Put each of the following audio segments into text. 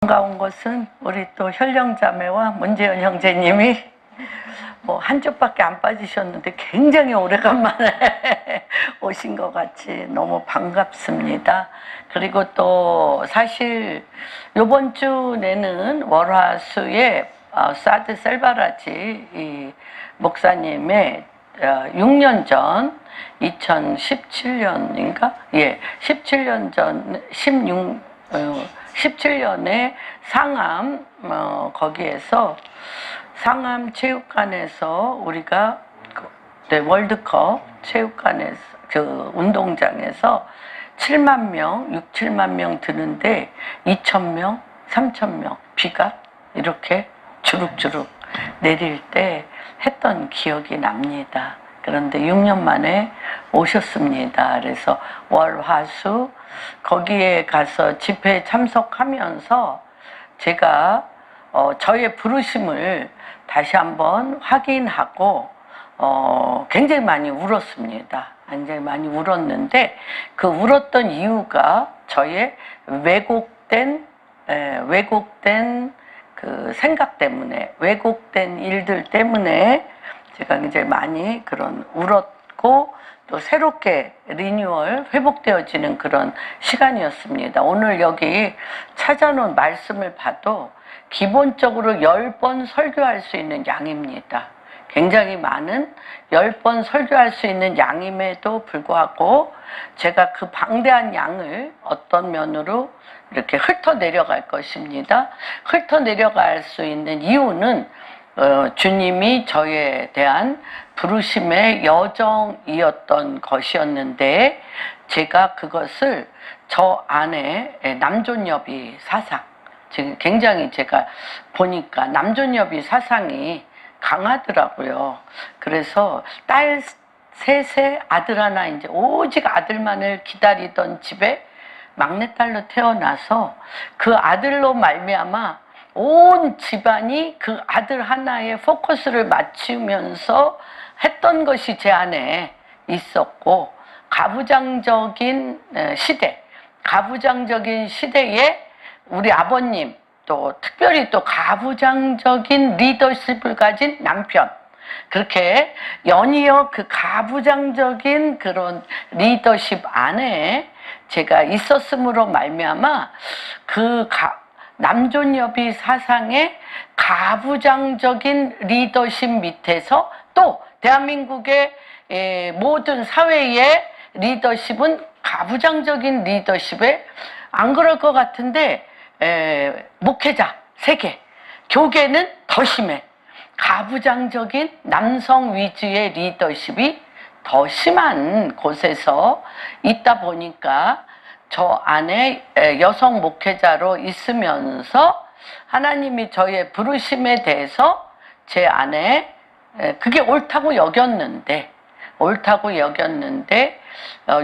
반가운 것은 우리 또 현령자매와 문재현 형제님이 한 주밖에 안 빠지셨는데 굉장히 오래간만에 오신 것 같이 너무 반갑습니다. 그리고 또 사실 요번 주 내는 월화수에 사드 셀바라지 이 목사님의 6년 전 2017년인가? 예, 17년 전 17년에 상암 거기에서 상암 체육관에서 우리가 월드컵 체육관에서 그 운동장에서 7만 명, 6, 7만 명 드는데 2,000명, 3,000명 비가 이렇게 주룩주룩 내릴 때 했던 기억이 납니다. 그런데 6년 만에 오셨습니다. 그래서 월, 화, 수 거기에 가서 집회에 참석하면서 제가 저의 부르심을 다시 한번 확인하고 굉장히 많이 울었습니다. 굉장히 많이 울었는데 그 울었던 이유가 저의 왜곡된 그 생각 때문에, 왜곡된 일들 때문에 제가 굉장히 많이 그런 울었고 또 새롭게 리뉴얼, 회복되어지는 그런 시간이었습니다. 오늘 여기 찾아놓은 말씀을 봐도 기본적으로 10번 설교할 수 있는 양입니다. 굉장히 많은 10번 설교할 수 있는 양임에도 불구하고 제가 그 방대한 양을 어떤 면으로 이렇게 훑어 내려갈 것입니다. 훑어 내려갈 수 있는 이유는 주님이 저에 대한 부르심의 여정이었던 것이었는데 제가 그것을 저 안에 남존여비 사상, 지금 굉장히 제가 보니까 남존여비 사상이 강하더라고요. 그래서 딸 셋에 아들 하나, 이제 오직 아들만을 기다리던 집에 막내딸로 태어나서 그 아들로 말미암아 온 집안이 그 아들 하나에 포커스를 맞추면서 했던 것이 제 안에 있었고, 가부장적인 시대에 우리 아버님, 또 특별히 또 가부장적인 리더십을 가진 남편, 그렇게 연이어 그 가부장적인 그런 리더십 안에 제가 있었음으로 말미암아 그 남존여비 사상의 가부장적인 리더십 밑에서 또 대한민국의 모든 사회의 리더십은 가부장적인 리더십에, 안 그럴 것 같은데 목회자 세계, 교계는 더 심해. 가부장적인 남성 위주의 리더십이 더 심한 곳에서 있다 보니까 저 안에 여성 목회자로 있으면서 하나님이 저의 부르심에 대해서 제 안에 그게 옳다고 여겼는데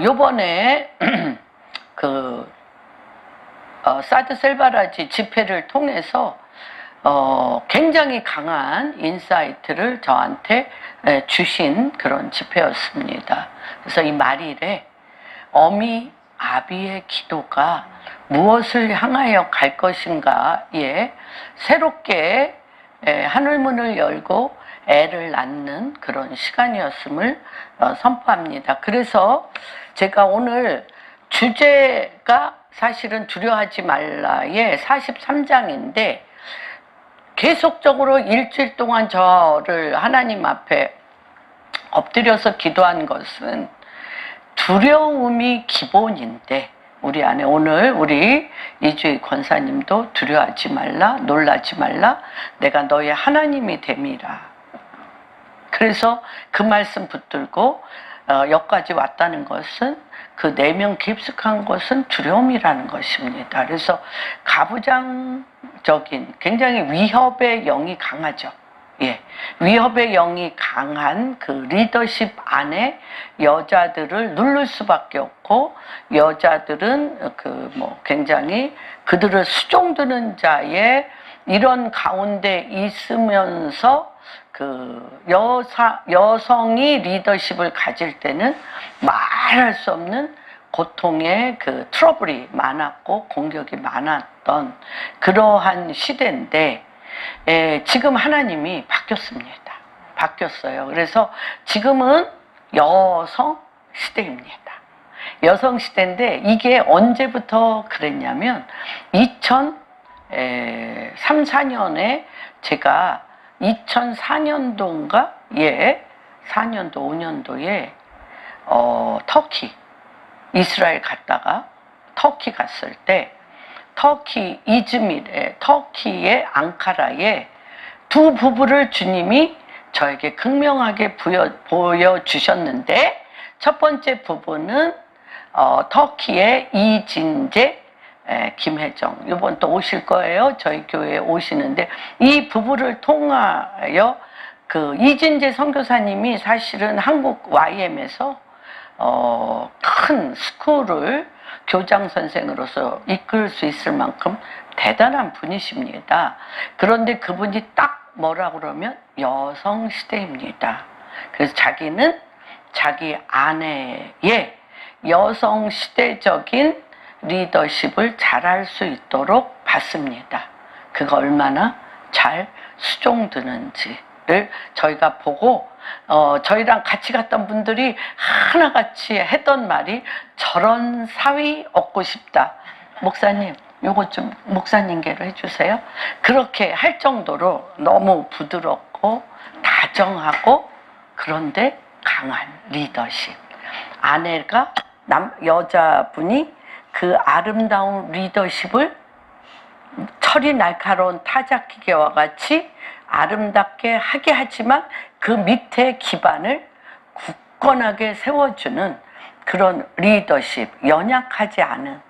요번에 그 사드 셀바라지 집회를 통해서 굉장히 강한 인사이트를 저한테 주신 그런 집회였습니다. 그래서 이 말일에 어미 아비의 기도가 무엇을 향하여 갈 것인가에 새롭게 하늘문을 열고 애를 낳는 그런 시간이었음을 선포합니다. 그래서 제가 오늘 주제가 사실은 두려워하지 말라의 43장인데 계속적으로 일주일 동안 저를 하나님 앞에 엎드려서 기도한 것은 두려움이 기본인데, 우리 안에 오늘 우리 이주희 권사님도 두려워하지 말라, 놀라지 말라, 내가 너의 하나님이 됨이라. 그래서 그 말씀 붙들고 여기까지 왔다는 것은 그 내면 깊숙한 것은 두려움이라는 것입니다. 그래서 가부장적인 굉장히 위협의 영이 강하죠. 예, 위협의 영이 강한 그 리더십 안에 여자들을 누를 수밖에 없고, 여자들은 굉장히 그들을 수종드는 자의 이런 가운데 있으면서 그 여성이 리더십을 가질 때는 말할 수 없는 고통의 그 트러블이 많았고 공격이 많았던 그러한 시대인데 지금 하나님이 바뀌었습니다. 바뀌었어요. 그래서 지금은 여성 시대입니다. 여성 시대인데 이게 언제부터 그랬냐면 2003, 4년에 제가 2004년도인가? 4년도, 5년도에 터키, 이스라엘 갔다가 터키 갔을 때 터키 이즈밀에, 터키의 앙카라에 두 부부를 주님이 저에게 극명하게 보여주셨는데 첫 번째 부부는 터키의 이진재, 김혜정, 이번 또 오실 거예요. 저희 교회에 오시는데 이 부부를 통하여 그 이진재 선교사님이 사실은 한국 YM에서 큰 스쿨을 교장 선생으로서 이끌 수 있을 만큼 대단한 분이십니다. 그런데 그분이 딱 뭐라 그러면 여성 시대입니다. 그래서 자기는 자기 아내의 여성 시대적인 리더십을 잘할 수 있도록 봤습니다. 그가 얼마나 잘 수종드는지를 저희가 보고 저희랑 같이 갔던 분들이 하나같이 했던 말이 저런 사위 얻고 싶다. 목사님 요거 좀 목사님께로 해주세요. 그렇게 할 정도로 너무 부드럽고 다정하고 그런데 강한 리더십. 아내가 여자분이 그 아름다운 리더십을 철이 날카로운 타작기계와 같이 아름답게 하게 하지만 그 밑에 기반을 굳건하게 세워주는 그런 리더십, 연약하지 않은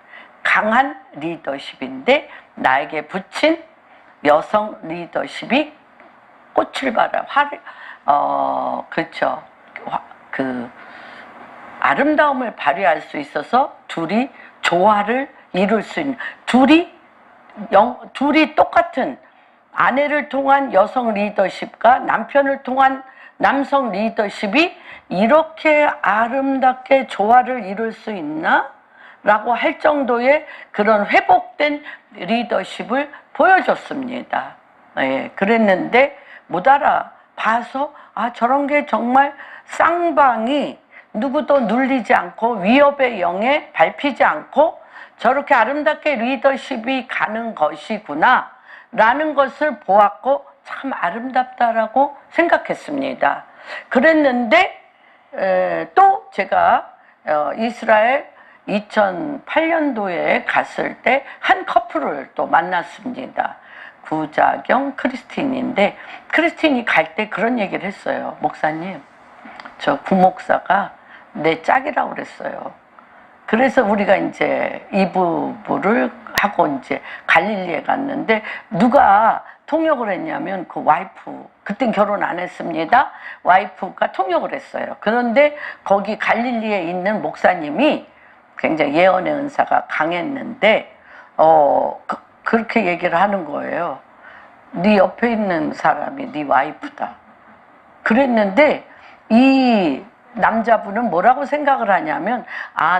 강한 리더십인데 나에게 붙인 여성 리더십이 꽃을 발한 그렇죠. 그 아름다움을 발휘할 수 있어서 둘이 조화를 이룰 수 있는 둘이 똑같은 아내를 통한 여성 리더십과 남편을 통한 남성 리더십이 이렇게 아름답게 조화를 이룰 수 있나? 라고 할 정도의 그런 회복된 리더십을 보여줬습니다. 그랬는데 못 알아봐서 저런 게 정말 쌍방이 누구도 눌리지 않고 위협의 영에 밟히지 않고 저렇게 아름답게 리더십이 가는 것이구나 라는 것을 보았고 참 아름답다라고 생각했습니다. 그랬는데 또 제가 이스라엘 2008년도에 갔을 때 한 커플을 또 만났습니다. 구자경 크리스틴인데 크리스틴이 갈 때 그런 얘기를 했어요. 목사님, 저 구목사가 내 짝이라고 그랬어요. 그래서 우리가 이제 이 부부를 하고 이제 갈릴리에 갔는데 누가 통역을 했냐면 그 와이프, 그땐 결혼 안 했습니다. 와이프가 통역을 했어요. 그런데 거기 갈릴리에 있는 목사님이 굉장히 예언의 은사가 강했는데 그렇게 얘기를 하는 거예요. 네 옆에 있는 사람이 네 와이프다. 그랬는데 이 남자분은 뭐라고 생각을 하냐면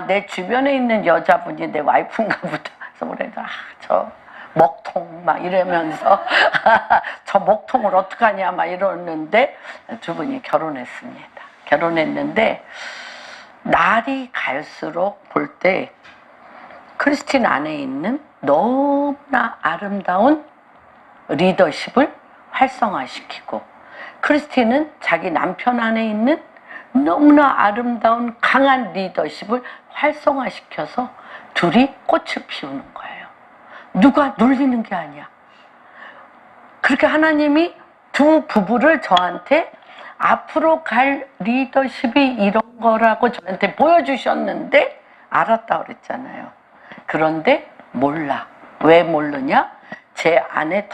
내 주변에 있는 여자분이 내 와이프인가 보다. 그래서 그래도 저 먹통 막 이러면서 저 먹통을 어떡하냐 막 이러는데 두 분이 결혼했습니다. 결혼했는데 날이 갈수록 볼 때 크리스틴 안에 있는 너무나 아름다운 리더십을 활성화시키고 크리스틴은 자기 남편 안에 있는 너무나 아름다운 강한 리더십을 활성화시켜서 둘이 꽃을 피우는 거예요. 누가 눌리는 게 아니야. 그렇게 하나님이 두 부부를 저한테 앞으로 갈 리더십이 이런 거라고 저한테 보여주셨는데 알았다 그랬잖아요. 그런데 몰라. 왜 모르냐? 제 안에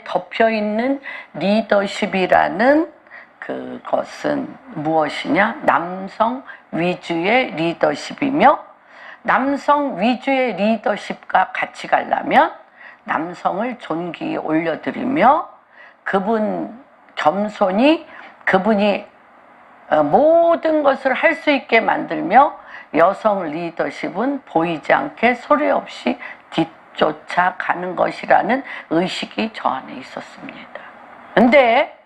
덮여있는 리더십이라는 그것은 무엇이냐? 남성 위주의 리더십이며 남성 위주의 리더십과 같이 가려면 남성을 존귀히 올려드리며 그분이 모든 것을 할 수 있게 만들며 여성 리더십은 보이지 않게 소리 없이 뒤쫓아가는 것이라는 의식이 저 안에 있었습니다. 근데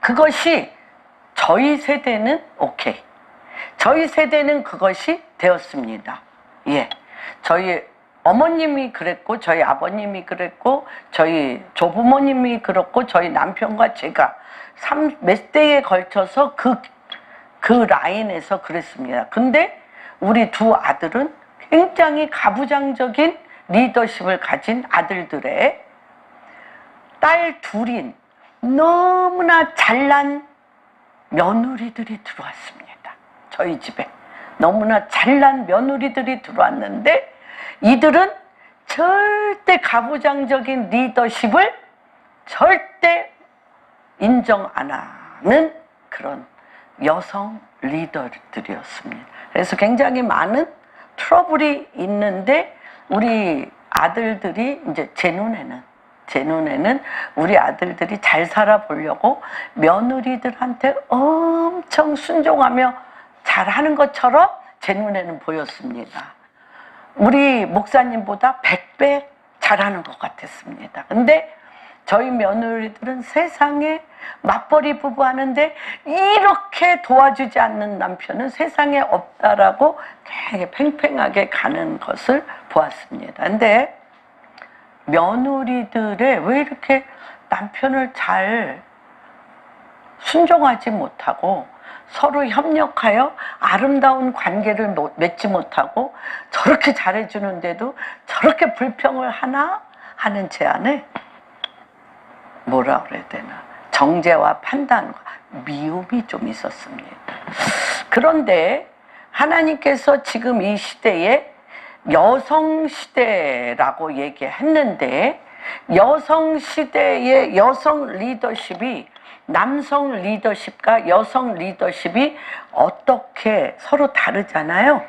그것이 저희 세대는 오케이. 저희 세대는 그것이 되었습니다. 예. 저희 어머님이 그랬고, 저희 아버님이 그랬고, 저희 조부모님이 그렇고, 저희 남편과 제가 몇 대에 걸쳐서 그 라인에서 그랬습니다. 근데 우리 두 아들은 굉장히 가부장적인 리더십을 가진 아들들의 딸 둘인 너무나 잘난 며느리들이 들어왔습니다. 저희 집에 너무나 잘난 며느리들이 들어왔는데 이들은 절대 가부장적인 리더십을 절대 인정 안 하는 그런 여성 리더들이었습니다. 그래서 굉장히 많은 트러블이 있는데 우리 아들들이 이제 제 눈에는 우리 아들들이 잘 살아보려고 며느리들한테 엄청 순종하며 잘하는 것처럼 제 눈에는 보였습니다. 우리 목사님보다 100배 잘하는 것 같았습니다. 근데 저희 며느리들은 세상에 맞벌이 부부 하는데 이렇게 도와주지 않는 남편은 세상에 없다라고 되게 팽팽하게 가는 것을 보았습니다. 근데 며느리들의 왜 이렇게 남편을 잘 순종하지 못하고 서로 협력하여 아름다운 관계를 맺지 못하고 저렇게 잘해주는데도 저렇게 불평을 하나 하는 제 안에 뭐라 그래야 되나 정죄와 판단과 미움이 좀 있었습니다. 그런데 하나님께서 지금 이 시대에 여성 시대라고 얘기했는데 여성 시대의 여성 리더십이 남성 리더십과 여성 리더십이 어떻게 서로 다르잖아요.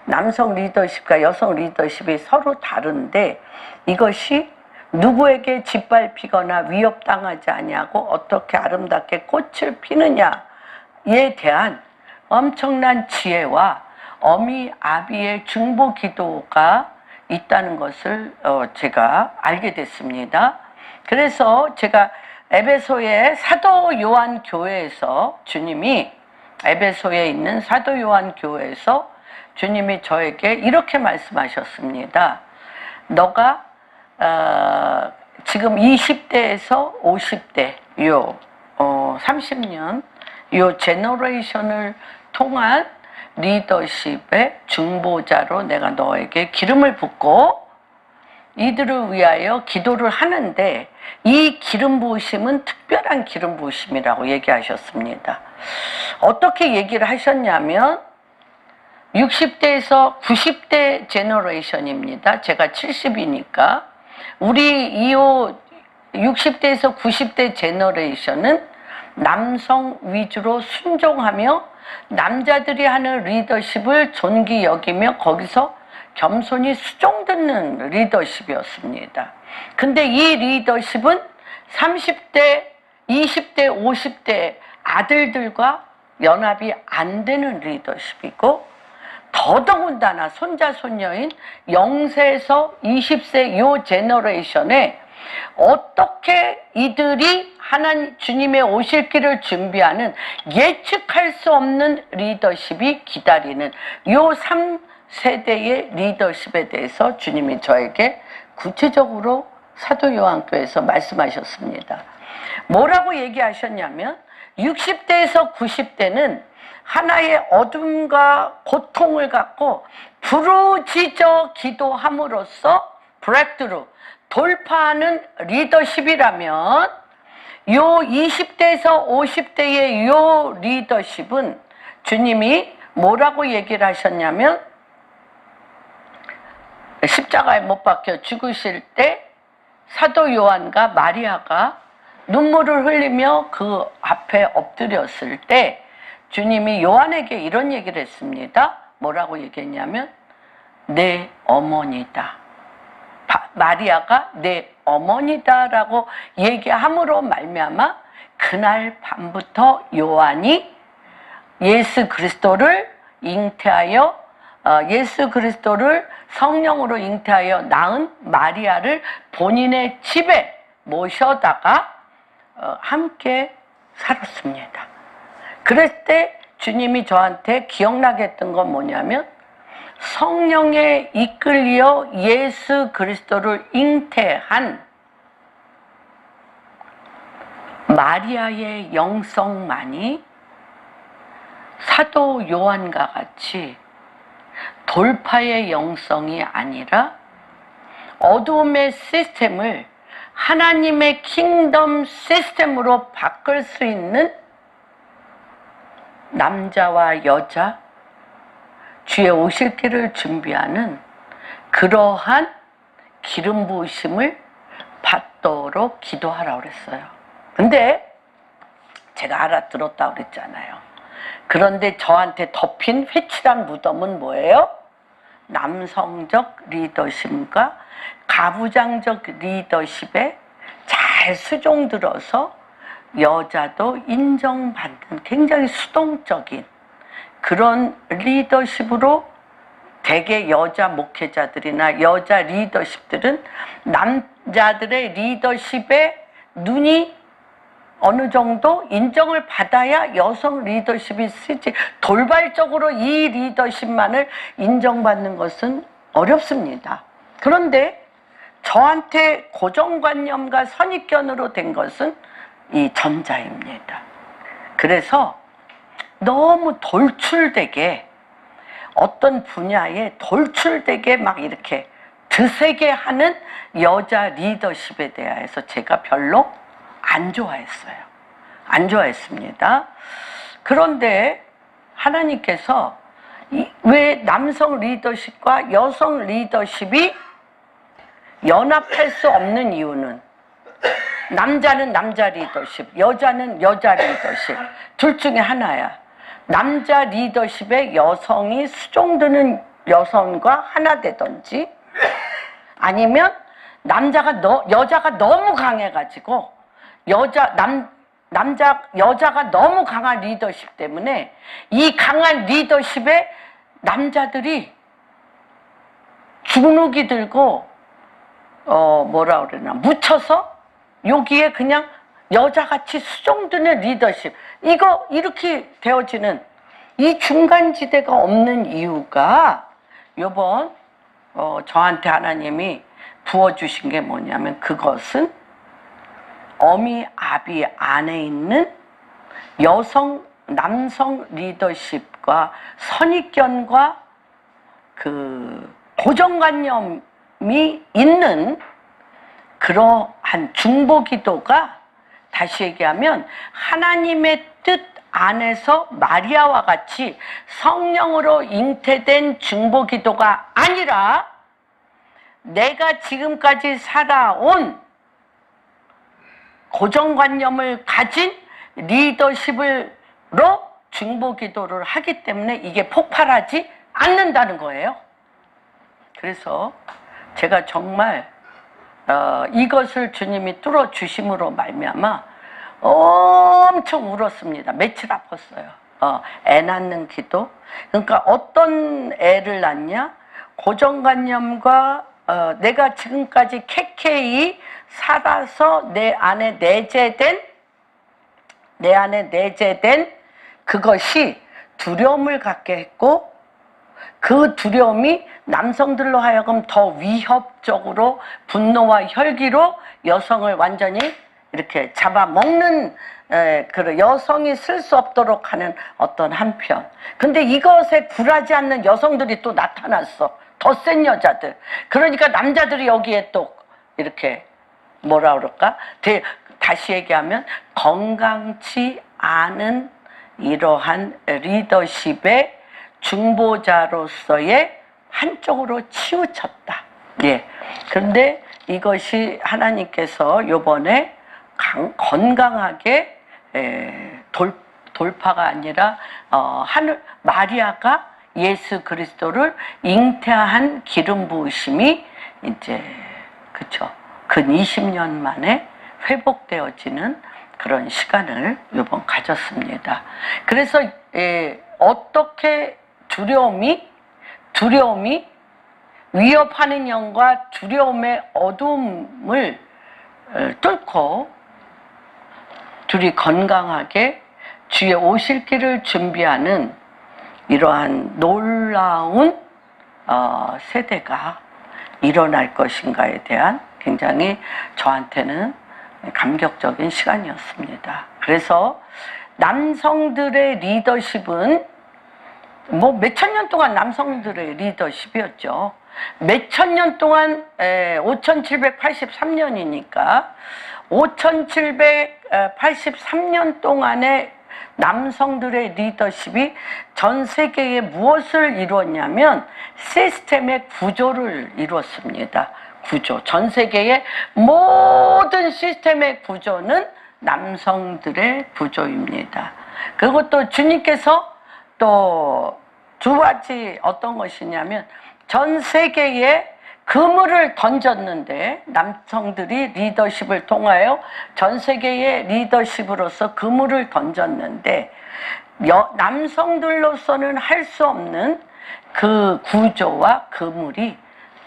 남성 리더십과 여성 리더십이 서로 다른데 이것이 누구에게 짓밟히거나 위협당하지 아니하고 어떻게 아름답게 꽃을 피느냐에 대한 엄청난 지혜와 어미 아비의 중보 기도가 있다는 것을 제가 알게 됐습니다. 그래서 제가 에베소의 사도 요한 교회에서 주님이 에베소에 있는 사도 요한 교회에서 주님이 저에게 이렇게 말씀하셨습니다. 너가 지금 20대에서 50대 30년 요 제너레이션을 통한 리더십의 중보자로 내가 너에게 기름을 붓고 이들을 위하여 기도를 하는데 이 기름 부으심은 특별한 기름 부으심이라고 얘기하셨습니다. 어떻게 얘기를 하셨냐면 60대에서 90대 제너레이션입니다. 제가 70이니까 우리 이 60대에서 90대 제너레이션은 남성 위주로 순종하며 남자들이 하는 리더십을 존귀 여기며 거기서 겸손히 수종 듣는 리더십이었습니다. 근데 이 리더십은 30대, 20대, 50대 아들들과 연합이 안 되는 리더십이고 더더군다나 손자 손녀인 0세에서 20세 요 제너레이션에 어떻게 이들이 하나님 주님의 오실 길을 준비하는 예측할 수 없는 리더십이 기다리는 요 3세대의 리더십에 대해서 주님이 저에게 구체적으로 사도 요한교회에서 말씀하셨습니다. 뭐라고 얘기하셨냐면 60대에서 90대는 하나의 어둠과 고통을 갖고 부르짖어 기도함으로써 브레이크트루 돌파하는 리더십이라면 요 20대에서 50대의 요 리더십은 주님이 뭐라고 얘기를 하셨냐면 십자가에 못 박혀 죽으실 때 사도 요한과 마리아가 눈물을 흘리며 그 앞에 엎드렸을 때 주님이 요한에게 이런 얘기를 했습니다. 뭐라고 얘기했냐면 내 어머니다. 마리아가 내 어머니다라고 얘기함으로 말미암아 그날 밤부터 요한이 예수 그리스도를 잉태하여 예수 그리스도를 성령으로 잉태하여 낳은 마리아를 본인의 집에 모셔다가 함께 살았습니다. 그랬을 때 주님이 저한테 기억나게 했던 건 뭐냐면 성령에 이끌려 예수 그리스도를 잉태한 마리아의 영성만이 사도 요한과 같이 돌파의 영성이 아니라 어둠의 시스템을 하나님의 킹덤 시스템으로 바꿀 수 있는 남자와 여자, 주의 오실 길을 준비하는 그러한 기름 부으심을 받도록 기도하라고 그랬어요. 근데 제가 알아들었다고 그랬잖아요. 그런데 저한테 덮인 회칠한 무덤은 뭐예요? 남성적 리더십과 가부장적 리더십에 잘 수종들어서 여자도 인정받는 굉장히 수동적인 그런 리더십으로 대개 여자 목회자들이나 여자 리더십들은 남자들의 리더십에 눈이 어느 정도 인정을 받아야 여성 리더십이 쓰지 돌발적으로 이 리더십만을 인정받는 것은 어렵습니다. 그런데 저한테 고정관념과 선입견으로 된 것은 이 전자입니다. 그래서 너무 돌출되게 어떤 분야에 돌출되게 막 이렇게 드세게 하는 여자 리더십에 대해서 제가 별로 안 좋아했어요. 안 좋아했습니다. 그런데 하나님께서 왜 남성 리더십과 여성 리더십이 연합할 수 없는 이유는 남자는 남자 리더십, 여자는 여자 리더십 둘 중에 하나야. 남자 리더십에 여성이 수종드는 여성과 하나 되든지 아니면 여자가 너무 강해가지고 여자가 너무 강한 리더십 때문에 이 강한 리더십에 남자들이 주눅이 들고 뭐라 그러나 묻혀서 여기에 그냥 여자같이 수종드는 리더십 이렇게 되어지는 이 중간지대가 없는 이유가 요번 저한테 하나님이 부어주신 게 뭐냐면 그것은 어미 아비 안에 있는 남성 리더십과 선입견과 그 고정관념이 있는 그러한 중보기도가 다시 얘기하면 하나님의 뜻 안에서 마리아와 같이 성령으로 잉태된 중보기도가 아니라 내가 지금까지 살아온 고정관념을 가진 리더십으로 중보기도를 하기 때문에 이게 폭발하지 않는다는 거예요. 그래서 제가 정말 이것을 주님이 뚫어주심으로 말미암아 엄청 울었습니다. 며칠 아팠어요. 애 낳는 기도. 그러니까 어떤 애를 낳냐? 고정관념과 내가 지금까지 캐캐이 살아서 내 안에 내재된 그것이 두려움을 갖게 했고 그 두려움이 남성들로 하여금 더 위협적으로 분노와 혈기로 여성을 완전히 이렇게 잡아먹는 그 여성이 쓸 수 없도록 하는 어떤 한편. 근데 이것에 굴하지 않는 여성들이 또 나타났어. 더 센 여자들. 그러니까 남자들이 여기에 또 이렇게 뭐라 그럴까? 다시 얘기하면 건강치 않은 이러한 리더십의 중보자로서의 한쪽으로 치우쳤다. 예. 그런데 이것이 하나님께서 요번에 건강하게 돌파가 아니라 마리아가 예수 그리스도를 잉태한 기름 부으심이 이제 그쵸 근 20년 만에 회복되어지는 그런 시간을 이번 가졌습니다. 그래서 어떻게 두려움이 위협하는 영과 두려움의 어둠을 뚫고 둘이 건강하게 주의 오실 길을 준비하는 이러한 놀라운 세대가 일어날 것인가에 대한 굉장히 저한테는 감격적인 시간이었습니다. 그래서 남성들의 리더십은 뭐 몇천 년 동안 남성들의 리더십이었죠. 몇천 년 동안 5783년이니까 5783년 동안의 남성들의 리더십이 전 세계에 무엇을 이루었냐면 시스템의 구조를 이루었습니다. 구조. 전 세계의 모든 시스템의 구조는 남성들의 구조입니다. 그리고 또 주님께서 또 두 가지 어떤 것이냐면 전 세계에 그물을 던졌는데 남성들이 리더십을 통하여 전 세계의 리더십으로서 그물을 던졌는데 남성들로서는 할 수 없는 그 구조와 그물이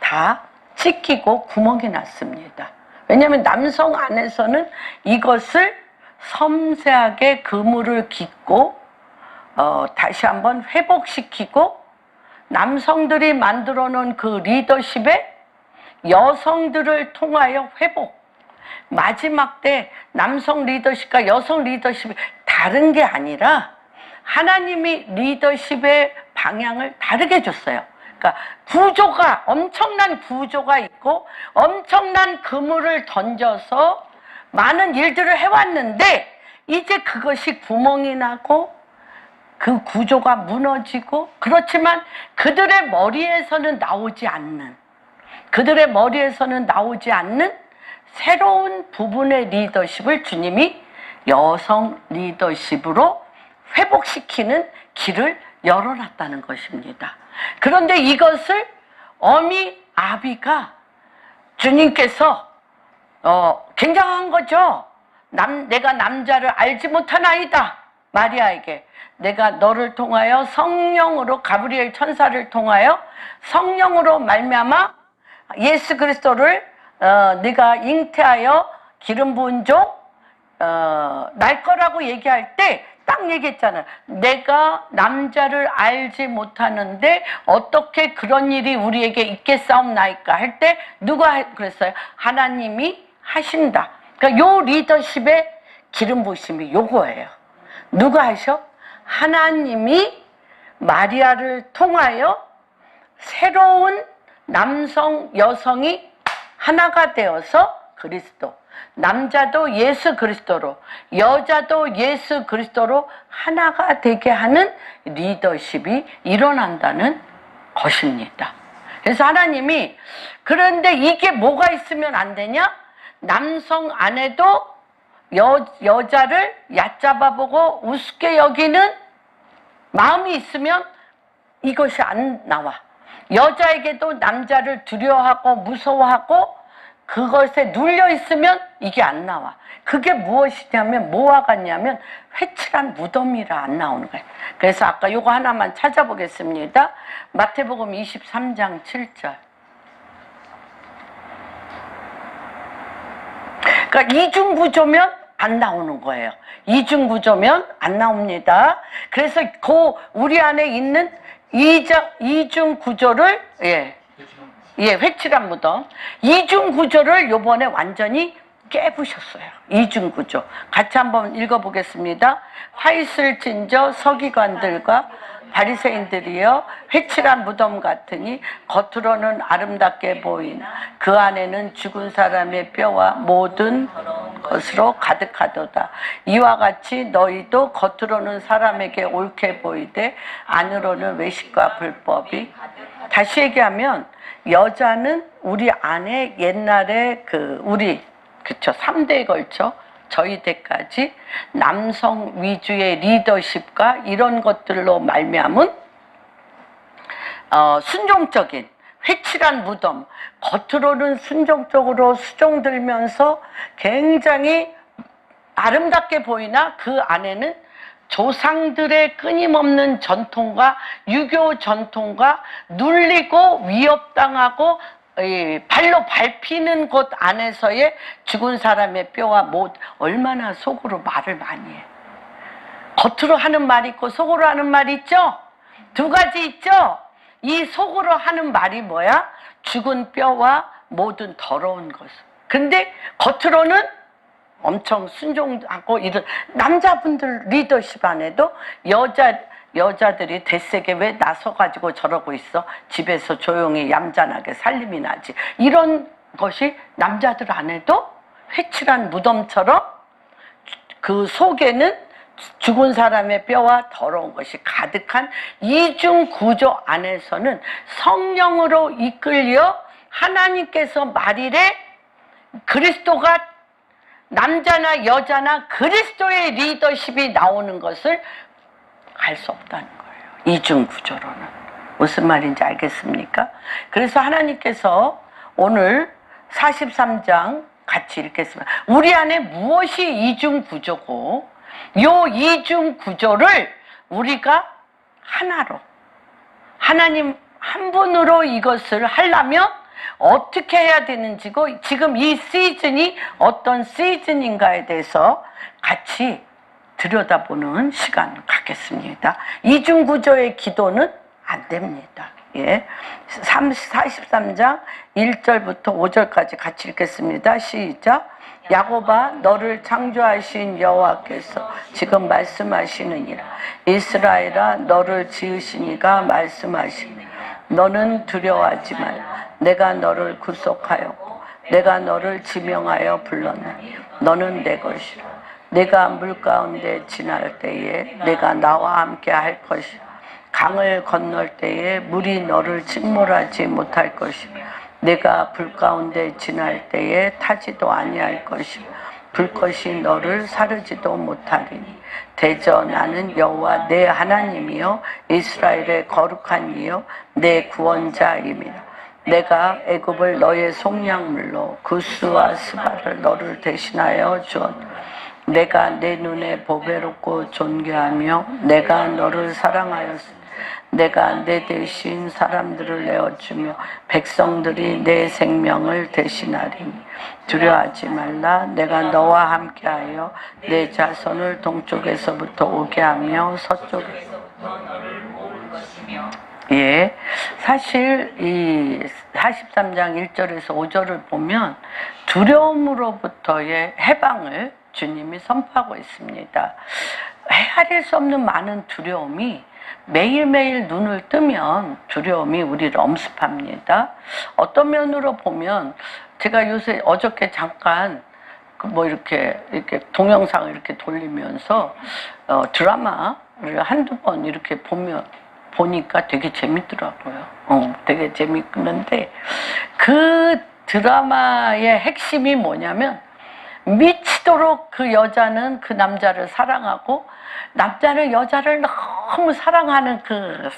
다 찢기고 구멍이 났습니다. 왜냐하면 남성 안에서는 이것을 섬세하게 그물을 깃고 다시 한번 회복시키고 남성들이 만들어 놓은 그 리더십에 여성들을 통하여 회복. 마지막 때 남성 리더십과 여성 리더십이 다른 게 아니라 하나님이 리더십의 방향을 다르게 줬어요. 그러니까 구조가, 엄청난 구조가 있고 엄청난 그물을 던져서 많은 일들을 해왔는데 이제 그것이 구멍이 나고 그 구조가 무너지고, 그렇지만 그들의 머리에서는 나오지 않는 새로운 부분의 리더십을 주님이 여성 리더십으로 회복시키는 길을 열어놨다는 것입니다. 그런데 이것을 어미 아비가 주님께서 굉장한 거죠. 내가 남자를 알지 못하나이다. 마리아에게 내가 너를 통하여 성령으로, 가브리엘 천사를 통하여 성령으로 말미암아 예수 그리스도를 네가 잉태하여 기름 부은 종 날 거라고 얘기할 때 딱 얘기했잖아요. 내가 남자를 알지 못하는데 어떻게 그런 일이 우리에게 있겠사옵나이까 할 때 누가 그랬어요? 하나님이 하신다. 그러니까 요 리더십의 기름 부으심이 요거예요. 누가 하셔? 하나님이 마리아를 통하여 새로운 남성, 여성이 하나가 되어서 그리스도, 남자도 예수 그리스도로, 여자도 예수 그리스도로 하나가 되게 하는 리더십이 일어난다는 것입니다. 그래서 하나님이, 그런데 이게 뭐가 있으면 안 되냐? 남성 안에도 여자를 얕잡아보고 우습게 여기는 마음이 있으면 이것이 안 나와. 여자에게도 남자를 두려워하고 무서워하고 그것에 눌려 있으면 이게 안 나와. 그게 무엇이냐면 뭐와 같냐면 회칠한 무덤이라 안 나오는 거예요. 그래서 아까 요거 하나만 찾아보겠습니다. 마태복음 23장 7절. 그러니까 이중구조면 안 나오는 거예요. 이중구조면 안 나옵니다. 그래서 우리 안에 있는 이중구조를 회칠한 무덤, 이중구조를 요번에 완전히 깨부셨어요. 이중구조. 같이 한번 읽어보겠습니다. 화 있을 진저 서기관들과 바리새인들이여, 회칠한 무덤 같으니 겉으로는 아름답게 보이나 그 안에는 죽은 사람의 뼈와 모든 것으로 가득하도다. 이와 같이 너희도 겉으로는 사람에게 옳게 보이되 안으로는 외식과 불법이. 다시 얘기하면 여자는 우리 안에 옛날에 그쵸, 3대에 걸쳐 저희 때까지 남성 위주의 리더십과 이런 것들로 말미암은 순종적인 회칠한 무덤, 겉으로는 순종적으로 수종들면서 굉장히 아름답게 보이나 그 안에는 조상들의 끊임없는 전통과 유교 전통과 눌리고 위협당하고 발로 밟히는 곳 안에서의 죽은 사람의 뼈와 못 얼마나 속으로 말을 많이 해. 겉으로 하는 말이 있고 속으로 하는 말이 있죠? 두 가지 있죠? 이 속으로 하는 말이 뭐야? 죽은 뼈와 모든 더러운 것을. 근데 겉으로는 엄청 순종하고 이런 남자분들 리더십 안에도 여자들이 대세게 왜 나서가지고 저러고 있어? 집에서 조용히 얌전하게 살림이 나지. 이런 것이 남자들 안에도 회칠한 무덤처럼 그 속에는 죽은 사람의 뼈와 더러운 것이 가득한 이중 구조 안에서는 성령으로 이끌려 하나님께서 말일에 그리스도가 남자나 여자나 그리스도의 리더십이 나오는 것을 알 수 없다는 거예요. 이중 구조로는. 무슨 말인지 알겠습니까? 그래서 하나님께서 오늘 43장 같이 읽겠습니다. 우리 안에 무엇이 이중 구조고 요 이중 구조를 우리가 하나로 하나님 한 분으로 이것을 하려면 어떻게 해야 되는지고 지금 이 시즌이 어떤 시즌인가에 대해서 같이 들여다보는 시간 갖겠습니다. 이중구조의 기도는 안 됩니다. 예. 43장 1절부터 5절까지 같이 읽겠습니다. 시작. 야곱아 너를 창조하신 여호와께서 지금 말씀하시느니라. 이스라엘아 너를 지으신 이가 말씀하시니 너는 두려워하지 말라. 내가 너를 구속하였고 내가 너를 지명하여 불렀나니 너는 내 것이라. 내가 물 가운데 지날 때에 내가 나와 함께 할 것이라. 강을 건널 때에 물이 너를 침몰하지 못할 것이라. 내가 불 가운데 지날 때에 타지도 아니할 것이라. 불꽃이 너를 사르지도 못하리니 대저 나는 여호와 내 하나님이요 이스라엘의 거룩한 이요 내 구원자임이라. 내가 애굽을 너의 속량물로 구스와 스바를 너를 대신하여 주었노라. 내가 내 눈에 보배롭고 존귀하며 내가 너를 사랑하였으니 내가 내 대신 사람들을 내어주며 백성들이 내 생명을 대신하리니 두려워하지 말라. 내가 너와 함께하여 내 자손을 동쪽에서부터 오게 하며 서쪽에서부터 너를 모을 것이며. 예, 사실 이 43장 1절에서 5절을 보면 두려움으로부터의 해방을 주님이 선포하고 있습니다. 헤아릴 수 없는 많은 두려움이 매일매일 눈을 뜨면 두려움이 우리를 엄습합니다. 어떤 면으로 보면 제가 요새 어저께 잠깐 뭐 이렇게 동영상을 이렇게 돌리면서 드라마를 한두 번 이렇게 보니까 되게 재밌더라고요. 되게 재밌는데 그 드라마의 핵심이 뭐냐면 미치도록 그 여자는 그 남자를 사랑하고 남자는 여자를 너무 사랑하는 그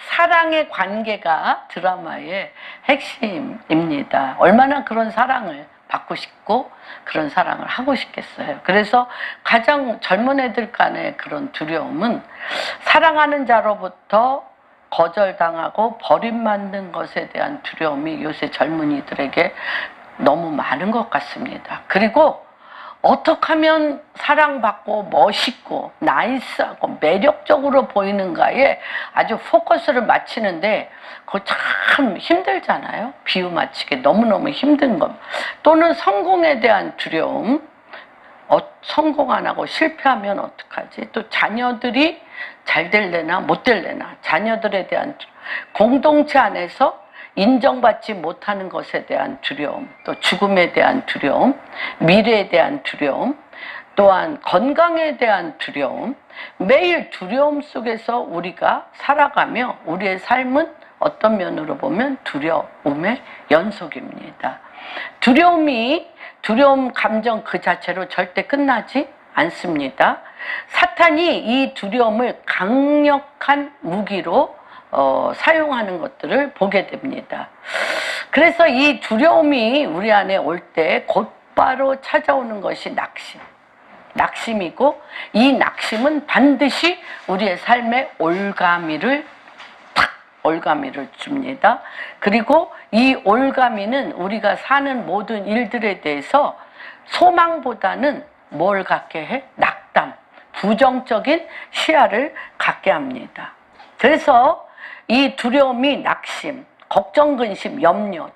사랑의 관계가 드라마의 핵심입니다. 얼마나 그런 사랑을 받고 싶고 그런 사랑을 하고 싶겠어요. 그래서 가장 젊은 애들 간의 그런 두려움은 사랑하는 자로부터 거절당하고 버림받는 것에 대한 두려움이 요새 젊은이들에게 너무 많은 것 같습니다. 그리고 어떻게 하면 사랑받고 멋있고 나이스하고 매력적으로 보이는가에 아주 포커스를 맞추는데 그거 참 힘들잖아요. 비유 맞추기 너무너무 힘든 것. 또는 성공에 대한 두려움. 성공 안 하고 실패하면 어떡하지? 또 자녀들이 잘 될래나 못 될래나 자녀들에 대한 공동체 안에서 인정받지 못하는 것에 대한 두려움, 또 죽음에 대한 두려움, 미래에 대한 두려움, 또한 건강에 대한 두려움, 매일 두려움 속에서 우리가 살아가며 우리의 삶은 어떤 면으로 보면 두려움의 연속입니다. 두려움 감정 그 자체로 절대 끝나지 않습니다. 사탄이 이 두려움을 강력한 무기로 사용하는 것들을 보게 됩니다. 그래서 이 두려움이 우리 안에 올 때 곧바로 곧바로 찾아오는 것이 낙심이고, 이 낙심은 반드시 우리의 삶에 올가미를 줍니다. 그리고 이 올가미는 우리가 사는 모든 일들에 대해서 소망보다는 뭘 갖게 해? 낙담, 부정적인 시야를 갖게 합니다. 그래서 이 두려움이 낙심, 걱정, 근심, 염려,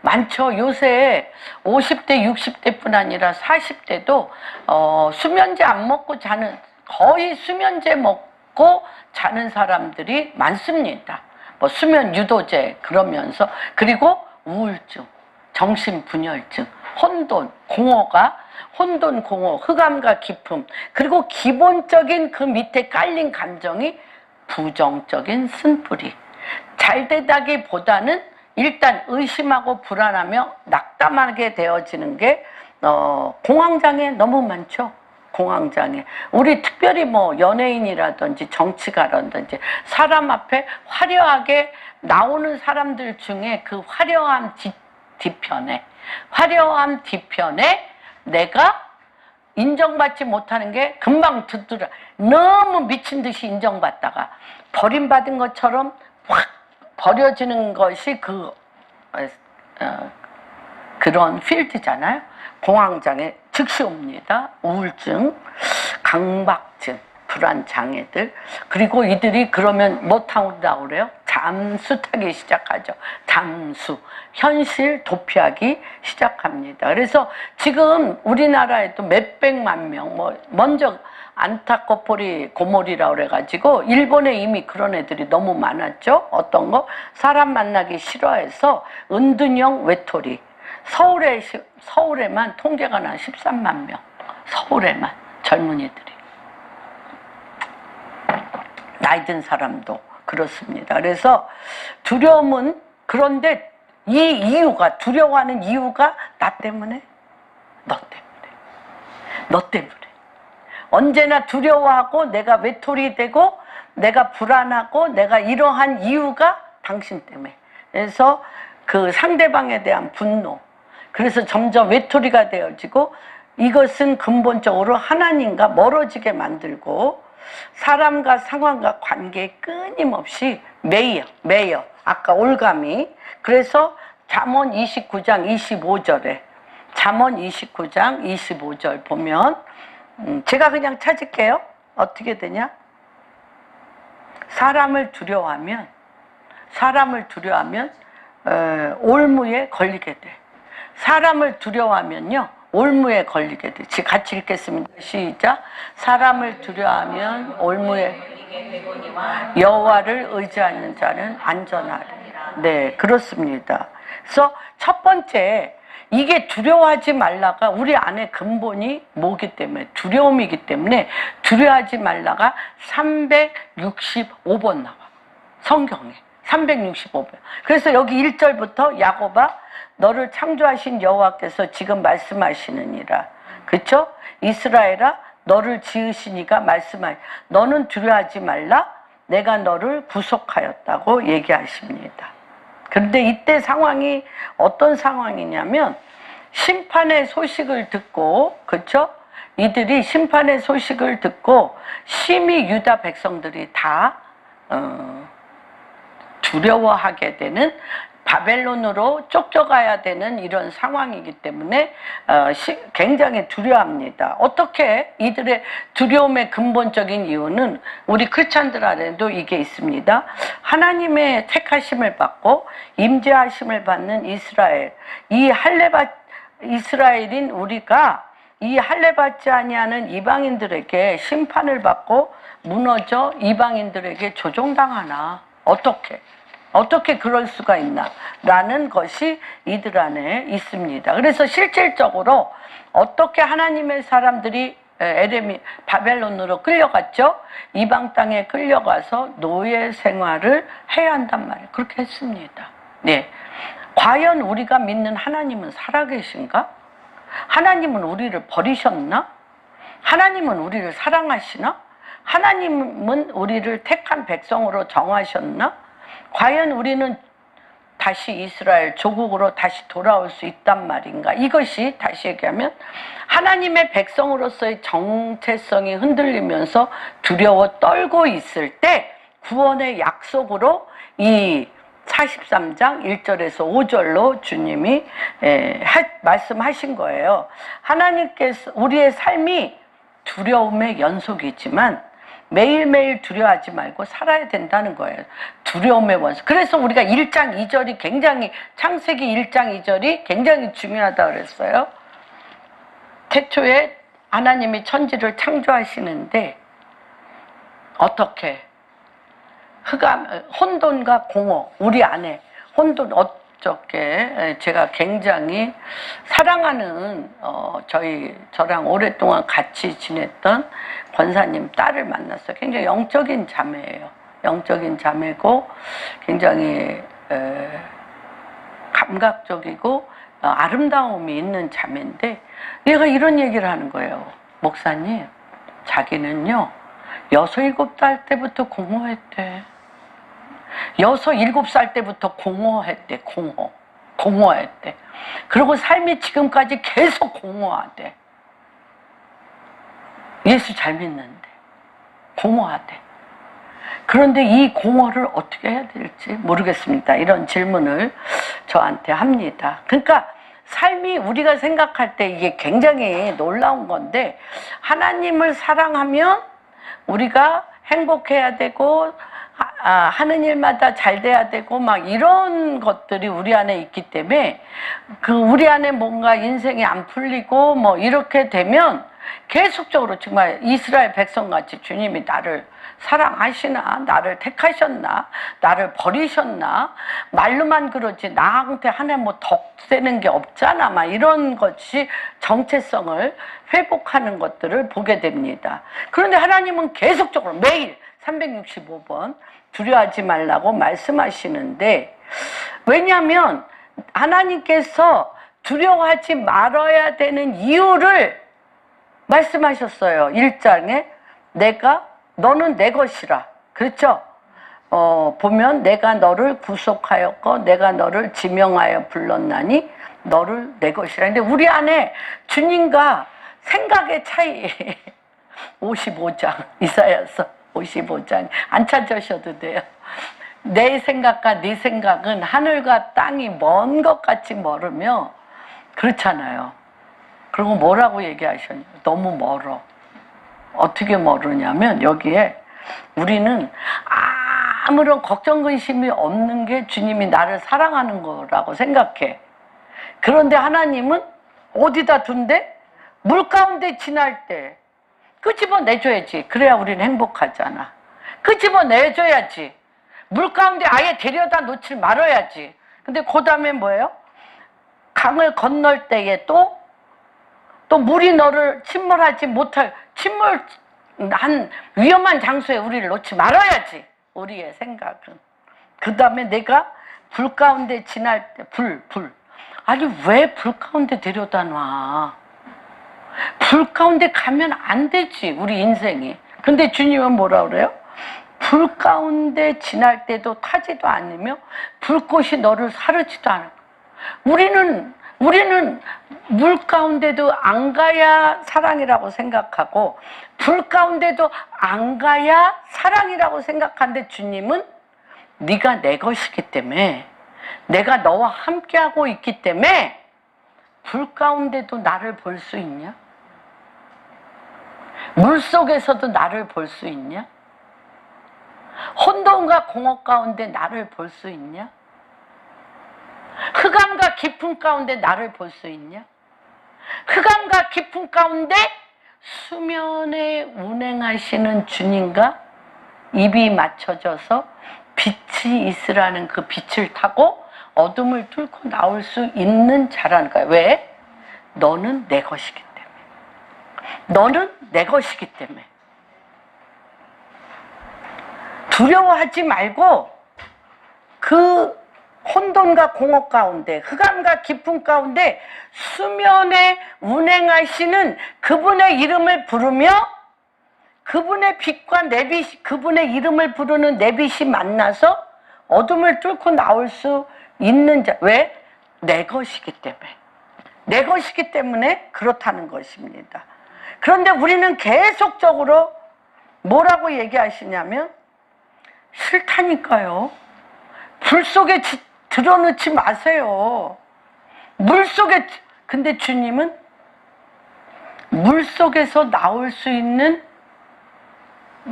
많죠. 요새 50대, 60대뿐 아니라 40대도 수면제 안 먹고 자는, 거의 수면제 먹고 자는 사람들이 많습니다. 뭐 수면 유도제 그러면서, 그리고 우울증, 정신분열증, 혼돈, 공허, 흑암과 기품, 그리고 기본적인 그 밑에 깔린 감정이 부정적인 쓴뿌리. 잘 되다기보다는 일단 의심하고 불안하며 낙담하게 되어지는 게 공황장애 너무 많죠. 공황장애. 우리 특별히 뭐 연예인이라든지 정치가라든지 사람 앞에 화려하게 나오는 사람들 중에 그 화려함 뒤편에 내가 인정받지 못하는 게 금방 듣더라. 너무 미친 듯이 인정받다가 버림받은 것처럼 확 버려지는 것이 그런 필드잖아요. 공황장애 즉시 옵니다. 우울증, 강박증, 불안장애들. 그리고 이들이 그러면 뭐 타온다고 그래요? 잠수 타기 시작하죠. 잠수. 현실 도피하기 시작합니다. 그래서 지금 우리나라에도 몇백만 명, 먼저 안타코포리 고모리라고 그래가지고 일본에 이미 그런 애들이 너무 많았죠. 어떤 거? 사람 만나기 싫어해서 은둔형 외톨이. 서울에만 통계가 난 13만 명. 서울에만 젊은이들이. 나이 든 사람도 그렇습니다. 그래서 두려움은, 그런데 이 이유가, 두려워하는 이유가 나 때문에, 너 때문에. 언제나 두려워하고 내가 외톨이 되고 내가 불안하고 내가 이러한 이유가 당신 때문에. 그래서 그 상대방에 대한 분노, 그래서 점점 외톨이가 되어지고, 이것은 근본적으로 하나님과 멀어지게 만들고 사람과 상황과 관계에 끊임없이 매여 아까 올가미. 그래서 잠언 29장 25절에 잠언 29장 25절 보면, 제가 그냥 찾을게요. 어떻게 되냐? 사람을 두려워하면 올무에 걸리게 돼. 사람을 두려워하면요, 올무에 걸리게 돼. 같이 읽겠습니다. 시작. 사람을 두려워하면 올무에, 여호와를 의지하는 자는 안전하리라. 네, 그렇습니다. 그래서 첫 번째, 이게 두려워하지 말라가 우리 안에 근본이 뭐기 때문에, 두려움이기 때문에 두려워하지 말라가 365번 나와. 성경에 365번. 그래서 여기 1절부터 야곱아, 너를 창조하신 여호와께서 지금 말씀하시느니라. 그렇죠? 이스라엘아, 너를 지으시니가 너는 두려워하지 말라. 내가 너를 구속하였다고 얘기하십니다. 그런데 이때 상황이 어떤 상황이냐면, 심판의 소식을 듣고, 그렇죠? 이들이 심판의 소식을 듣고 심히 유다 백성들이 다 두려워하게 되는, 바벨론으로 쫓겨가야 되는 이런 상황이기 때문에 굉장히 두려워합니다. 어떻게? 이들의 두려움의 근본적인 이유는 우리 크리스찬들 안에도 이게 있습니다. 하나님의 택하심을 받고 임재하심을 받는 이스라엘, 이스라엘인 우리가 이 할례받지 아니하는 이방인들에게 심판을 받고 무너져 이방인들에게 조종당하나? 어떻게 그럴 수가 있나? 라는 것이 이들 안에 있습니다. 그래서 실질적으로 어떻게 하나님의 사람들이 바벨론으로 끌려갔죠? 이방 땅에 끌려가서 노예 생활을 해야 한단 말이에요. 그렇게 했습니다. 네. 과연 우리가 믿는 하나님은 살아계신가? 하나님은 우리를 버리셨나? 하나님은 우리를 사랑하시나? 하나님은 우리를 택한 백성으로 정하셨나? 과연 우리는 다시 이스라엘 조국으로 다시 돌아올 수 있단 말인가? 이것이 다시 얘기하면 하나님의 백성으로서의 정체성이 흔들리면서 두려워 떨고 있을 때 구원의 약속으로 이 43장 1절에서 5절로 주님이 말씀하신 거예요. 하나님께서 우리의 삶이 두려움의 연속이지만 매일매일 두려워하지 말고 살아야 된다는 거예요. 두려움의 원수. 그래서 우리가 1장 2절이 굉장히, 창세기 1장 2절이 굉장히 중요하다고 그랬어요. 태초에 하나님이 천지를 창조하시는데 어떻게 혼돈과 공허, 우리 안에 혼돈, 어저께 제가 굉장히 사랑하는 저랑 오랫동안 같이 지냈던 권사님 딸을 만났어요. 굉장히 영적인 자매예요. 영적인 자매고 굉장히 감각적이고 아름다움이 있는 자매인데 얘가 이런 얘기를 하는 거예요. 목사님, 자기는요 6, 7살 때부터 공허했대. 6, 7살 때부터 공허했대. 공허했대. 그리고 삶이 지금까지 계속 공허하대. 예수 잘 믿는데 공허하대. 그런데 이 공허를 어떻게 해야 될지 모르겠습니다. 이런 질문을 저한테 합니다. 그러니까 삶이 우리가 생각할 때 이게 굉장히 놀라운 건데 하나님을 사랑하면 우리가 행복해야 되고 하는 일마다 잘 돼야 되고 막 이런 것들이 우리 안에 있기 때문에 우리 안에 뭔가 인생이 안 풀리고 뭐 이렇게 되면 계속적으로 정말 이스라엘 백성같이 주님이 나를 사랑하시나, 나를 택하셨나, 나를 버리셨나, 말로만 그러지 나한테 하나 뭐 덕되는 게 없잖아, 막 이런 것이 정체성을 회복하는 것들을 보게 됩니다. 그런데 하나님은 계속적으로 매일 365번 두려워하지 말라고 말씀하시는데, 왜냐하면 하나님께서 두려워하지 말아야 되는 이유를 말씀하셨어요. 1장에 너는 내 것이라. 그렇죠? 보면 내가 너를 구속하였고 내가 너를 지명하여 불렀나니 너를 내 것이라. 근데 우리 안에 주님과 생각의 차이 55장 이사야서 55장 안 찾으셔도 돼요. 내 생각과 네 생각은 하늘과 땅이 먼 것 같이 멀으며 그렇잖아요. 그리고 뭐라고 얘기하셨냐? 너무 멀어. 어떻게 멀으냐면 여기에 우리는 아무런 걱정 근심이 없는 게 주님이 나를 사랑하는 거라고 생각해. 그런데 하나님은 어디다 둔대? 물 가운데 지날 때 끄집어내줘야지. 그래야 우리는 행복하잖아. 끄집어내줘야지. 물 가운데 아예 데려다 놓지 말아야지. 근데 그 다음에 뭐예요? 강을 건널 때에 또 물이 너를 침몰하지 못할 침몰한 위험한 장소에 우리를 놓지 말아야지. 우리의 생각은. 그 다음에 내가 불 가운데 지날 때 불. 아니 왜 불 가운데 데려다 놔? 불 가운데 가면 안 되지 우리 인생이. 근데 주님은 뭐라 그래요? 불 가운데 지날 때도 타지도 않으며 불꽃이 너를 사르지도 않을 거야. 우리는 물 가운데도 안 가야 사랑이라고 생각하고 불 가운데도 안 가야 사랑이라고 생각하는데 주님은 네가 내 것이기 때문에 내가 너와 함께하고 있기 때문에 불 가운데도 나를 볼 수 있냐? 물 속에서도 나를 볼 수 있냐? 혼돈과 공허 가운데 나를 볼 수 있냐? 흑암과 깊음 가운데 나를 볼 수 있냐? 흑암과 깊음 가운데 수면에 운행하시는 주님과 입이 맞춰져서 빛이 있으라는 그 빛을 타고 어둠을 뚫고 나올 수 있는 자라는 거야. 왜? 너는 내 것이기 때문에. 너는 내 것이기 때문에. 두려워하지 말고 그 혼돈과 공허 가운데, 흑암과 깊음 가운데 수면에 운행하시는 그분의 이름을 부르며 그분의 빛과 내빛, 그분의 이름을 부르는 내빛이 만나서 어둠을 뚫고 나올 수 있는 자. 왜? 내 것이기 때문에. 내 것이기 때문에 그렇다는 것입니다. 그런데 우리는 계속적으로 뭐라고 얘기하시냐면 싫다니까요. 불 속에 들어넣지 마세요. 물 속에. 근데 주님은 물 속에서 나올 수 있는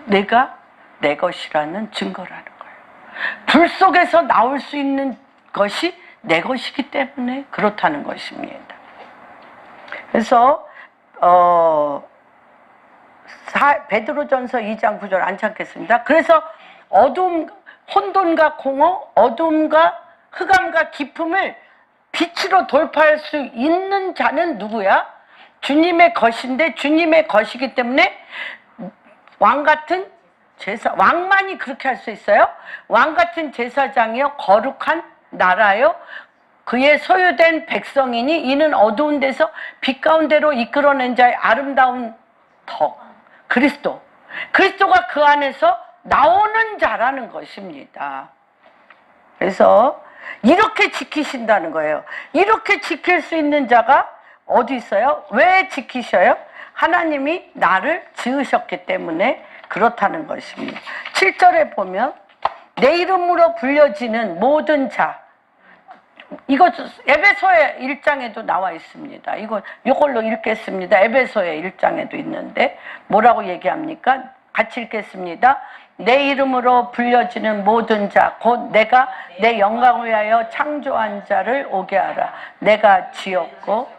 내가 내 것이라는 증거라는 거예요. 불 속에서 나올 수 있는 것이 내 것이기 때문에 그렇다는 것입니다. 그래서 베드로전서 2장 9절 안 찾겠습니다. 그래서 어둠, 혼돈과 공허, 어둠과 흑암과 깊음을 빛으로 돌파할 수 있는 자는 누구야? 주님의 것인데, 주님의 것이기 때문에 왕 같은 제사, 왕만이 그렇게 할 수 있어요. 왕 같은 제사장이요, 거룩한 나라요, 그의 소유된 백성이니 이는 어두운 데서 빛 가운데로 이끌어낸 자의 아름다운 덕, 그리스도가 그 안에서 나오는 자라는 것입니다. 그래서 이렇게 지키신다는 거예요. 이렇게 지킬 수 있는 자가 어디 있어요? 왜 지키셔요? 하나님이 나를 지으셨기 때문에 그렇다는 것입니다. 7절에 보면 내 이름으로 불려지는 모든 자, 이거 에베소의 1장에도 나와 있습니다. 이걸로 읽겠습니다. 에베소의 1장에도 있는데 뭐라고 얘기합니까? 같이 읽겠습니다. 내 이름으로 불려지는 모든 자, 곧 내가 내 영광을 위하여 창조한 자를 오게 하라. 내가 지었고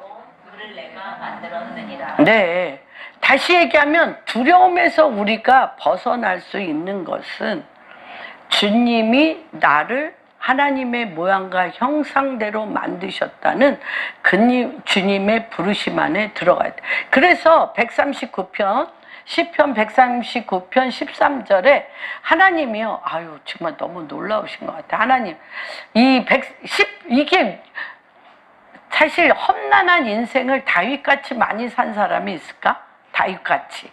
그를 내가 만들었느니라. 네, 다시 얘기하면 두려움에서 우리가 벗어날 수 있는 것은 주님이 나를 하나님의 모양과 형상대로 만드셨다는 주님의 부르심 안에 들어가야 돼. 그래서 139편, 시편 139편 13절에 하나님이요, 아유 정말 너무 놀라우신 것 같아. 하나님, 이게 사실 험난한 인생을 다윗같이 많이 산 사람이 있을까? 다윗같이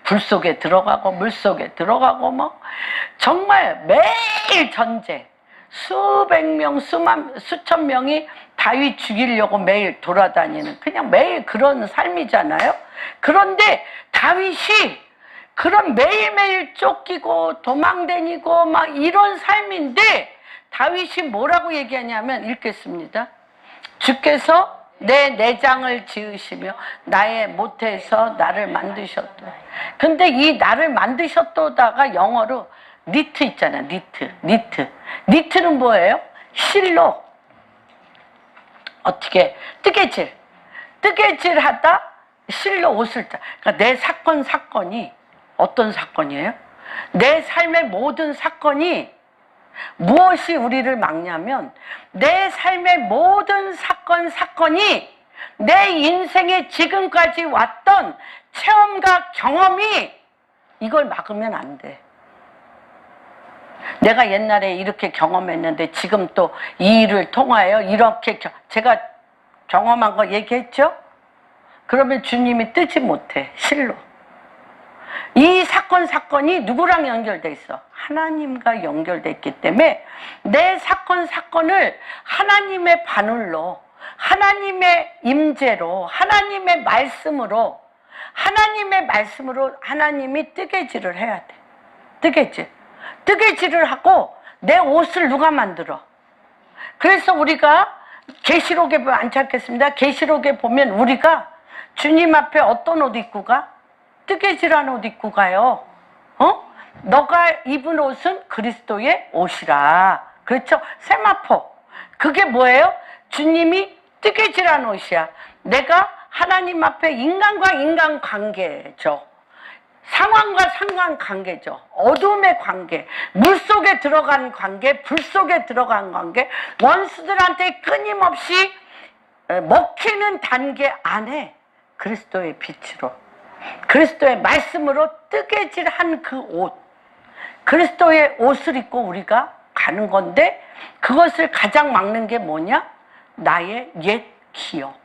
불 속에 들어가고 물 속에 들어가고 뭐 정말 매일 전쟁, 수백 명, 수천 명이 다윗 죽이려고 매일 돌아다니는 그냥 매일 그런 삶이잖아요. 그런데 다윗이 그런 매일매일 쫓기고 도망다니고 막 이런 삶인데 다윗이 뭐라고 얘기하냐면 읽겠습니다. 주께서 내 내장을 지으시며 나의 모태에서 나를 만드셨다. 근데 이 나를 만드셨다가 영어로 니트 있잖아요. 니트는 뭐예요? 실로 어떻게 뜨개질 하다 실로 옷을 그러니까 내 사건이 어떤 사건이에요? 내 삶의 모든 사건이 무엇이 우리를 막냐면 내 삶의 모든 사건이 내 인생에 지금까지 왔던 체험과 경험이 이걸 막으면 안 돼. 내가 옛날에 이렇게 경험했는데 지금 또 이 일을 통하여 이렇게 제가 경험한 거 얘기했죠? 그러면 주님이 뜨지 못해, 실로. 이 사건이 누구랑 연결돼 있어? 하나님과 연결돼 있기 때문에 내 사건을 하나님의 바늘로, 하나님의 임재로, 하나님의 말씀으로 하나님이 뜨개질을 해야 돼. 뜨개질을 하고 내 옷을 누가 만들어? 그래서 우리가 계시록에 보면 안 찾겠습니다. 계시록에 보면 우리가 주님 앞에 어떤 옷 입고 가? 뜨개질한 옷 입고 가요. 너가 입은 옷은 그리스도의 옷이라. 그렇죠? 세마포. 그게 뭐예요? 주님이 뜨개질한 옷이야. 내가 하나님 앞에 인간과 인간 관계죠. 상황과 상관 관계죠. 어둠의 관계, 물 속에 들어간 관계, 불 속에 들어간 관계, 원수들한테 끊임없이 먹히는 단계 안에 그리스도의 빛으로, 그리스도의 말씀으로 뜨개질한 그 옷, 그리스도의 옷을 입고 우리가 가는 건데 그것을 가장 막는 게 뭐냐? 나의 옛 기억,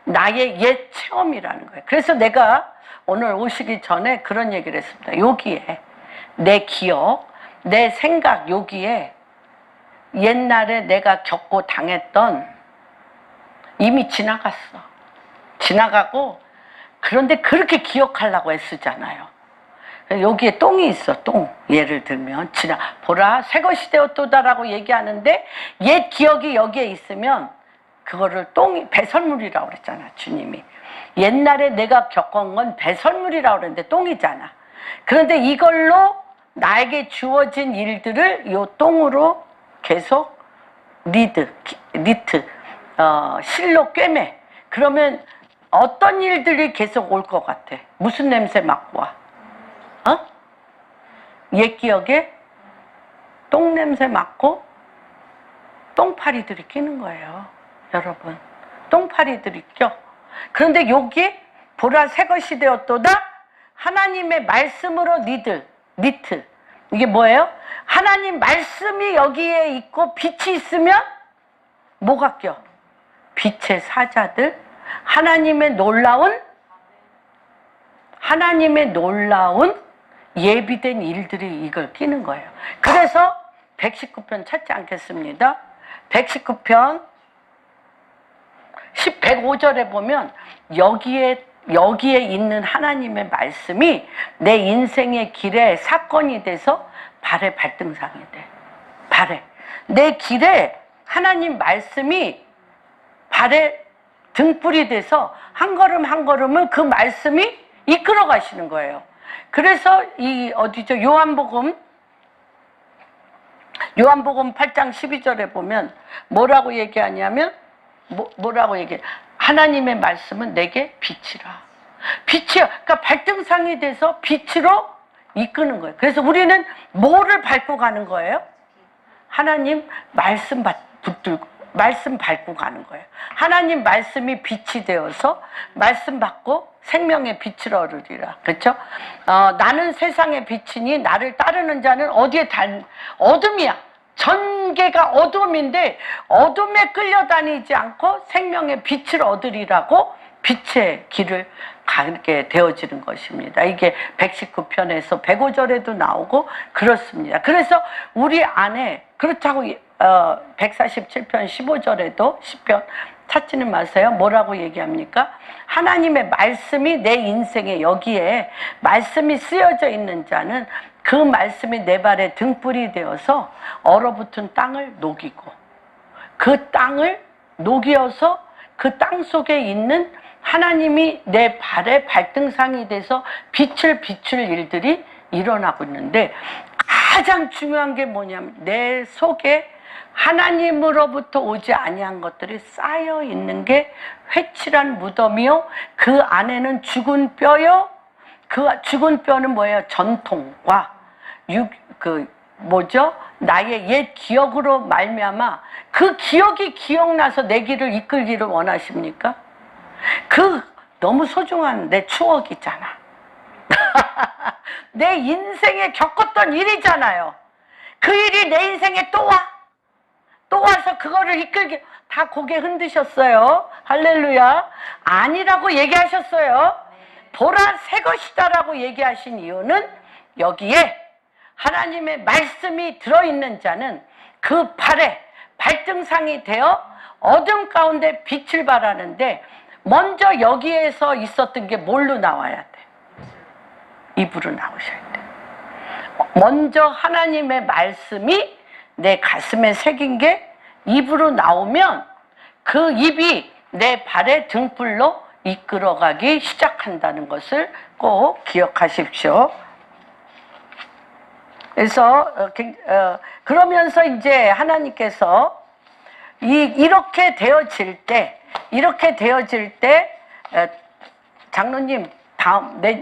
나의 옛 체험이라는 거예요. 그래서 내가 오늘 오시기 전에 그런 얘기를 했습니다. 여기에 내 기억, 내 생각, 여기에 옛날에 내가 겪고 당했던 이미 지나갔어. 지나가고 그런데 그렇게 기억하려고 애쓰잖아요. 여기에 똥이 있어. 똥. 예를 들면 보라 새것이 되었도다라고 얘기하는데 옛 기억이 여기에 있으면 그거를 배설물이라고 그랬잖아. 주님이 옛날에 내가 겪은 건 배설물이라고 그랬는데 똥이잖아. 그런데 이걸로 나에게 주어진 일들을 요 똥으로 계속 실로 꿰매. 그러면 어떤 일들이 계속 올 것 같아? 무슨 냄새 맡고 와? 옛 기억에 똥 냄새 맡고 똥파리들이 끼는 거예요. 여러분, 똥파리들이 껴. 그런데 여기 보라 새것이 되었도다. 하나님의 말씀으로 니트. 이게 뭐예요? 하나님 말씀이 여기에 있고 빛이 있으면 뭐가 껴? 빛의 사자들, 하나님의 놀라운 예비된 일들이 이걸 끼는 거예요. 그래서 119편 찾지 않겠습니다. 119편 105절에 보면 여기에 있는 하나님의 말씀이 내 인생의 길에 사건이 돼서 발의 발등상이 돼. 내 길에 하나님 말씀이 발의 등불이 돼서 한 걸음 한 걸음을 그 말씀이 이끌어 가시는 거예요. 그래서 요한복음 8장 12절에 보면 뭐라고 얘기하냐면 뭐라고 얘기해? 하나님의 말씀은 내게 빛이라. 빛이야. 그러니까 발등상이 돼서 빛으로 이끄는 거예요. 그래서 우리는 뭐를 밟고 가는 거예요? 하나님 말씀 밟고 가는 거예요. 하나님 말씀이 빛이 되어서 말씀 받고 생명의 빛을 얻으리라. 그렇죠? 나는 세상의 빛이니 나를 따르는 자는 어둠이야. 전개가 어둠인데 어둠에 끌려다니지 않고 생명의 빛을 얻으리라고 빛의 길을 가게 되어지는 것입니다. 이게 119편에서 105절에도 나오고 그렇습니다. 그래서 우리 안에 그렇다고 147편 15절에도 10편 찾지는 마세요. 뭐라고 얘기합니까? 하나님의 말씀이 내 인생에 여기에 말씀이 쓰여져 있는 자는 그 말씀이 내 발에 등불이 되어서 얼어붙은 땅을 녹이고 그 땅을 녹여서 그 땅 속에 있는 하나님이 내 발에 발등상이 돼서 빛을 비출 일들이 일어나고 있는데 가장 중요한 게 뭐냐면 내 속에 하나님으로부터 오지 아니한 것들이 쌓여 있는 게 회칠한 무덤이요. 그 안에는 죽은 뼈요. 그 죽은 뼈는 뭐예요? 전통과 나의 옛 기억으로 말미암아 그 기억이 기억나서 내 길을 이끌기를 원하십니까? 너무 소중한 내 추억이잖아. 내 인생에 겪었던 일이잖아요. 그 일이 내 인생에 또 와서 그거를 이끌기 다 고개 흔드셨어요. 할렐루야. 아니라고 얘기하셨어요. 보라 새 것이다라고 얘기하신 이유는 여기에 하나님의 말씀이 들어있는 자는 그 발에 발등상이 되어 어둠 가운데 빛을 발하는데 먼저 여기에서 있었던 게 뭘로 나와야 돼? 입으로 나오셔야 돼. 먼저 하나님의 말씀이 내 가슴에 새긴 게 입으로 나오면 그 입이 내 발의 등불로 이끌어가기 시작한다는 것을 꼭 기억하십시오. 그래서 그러면서 이제 하나님께서 이렇게 되어질 때 장로님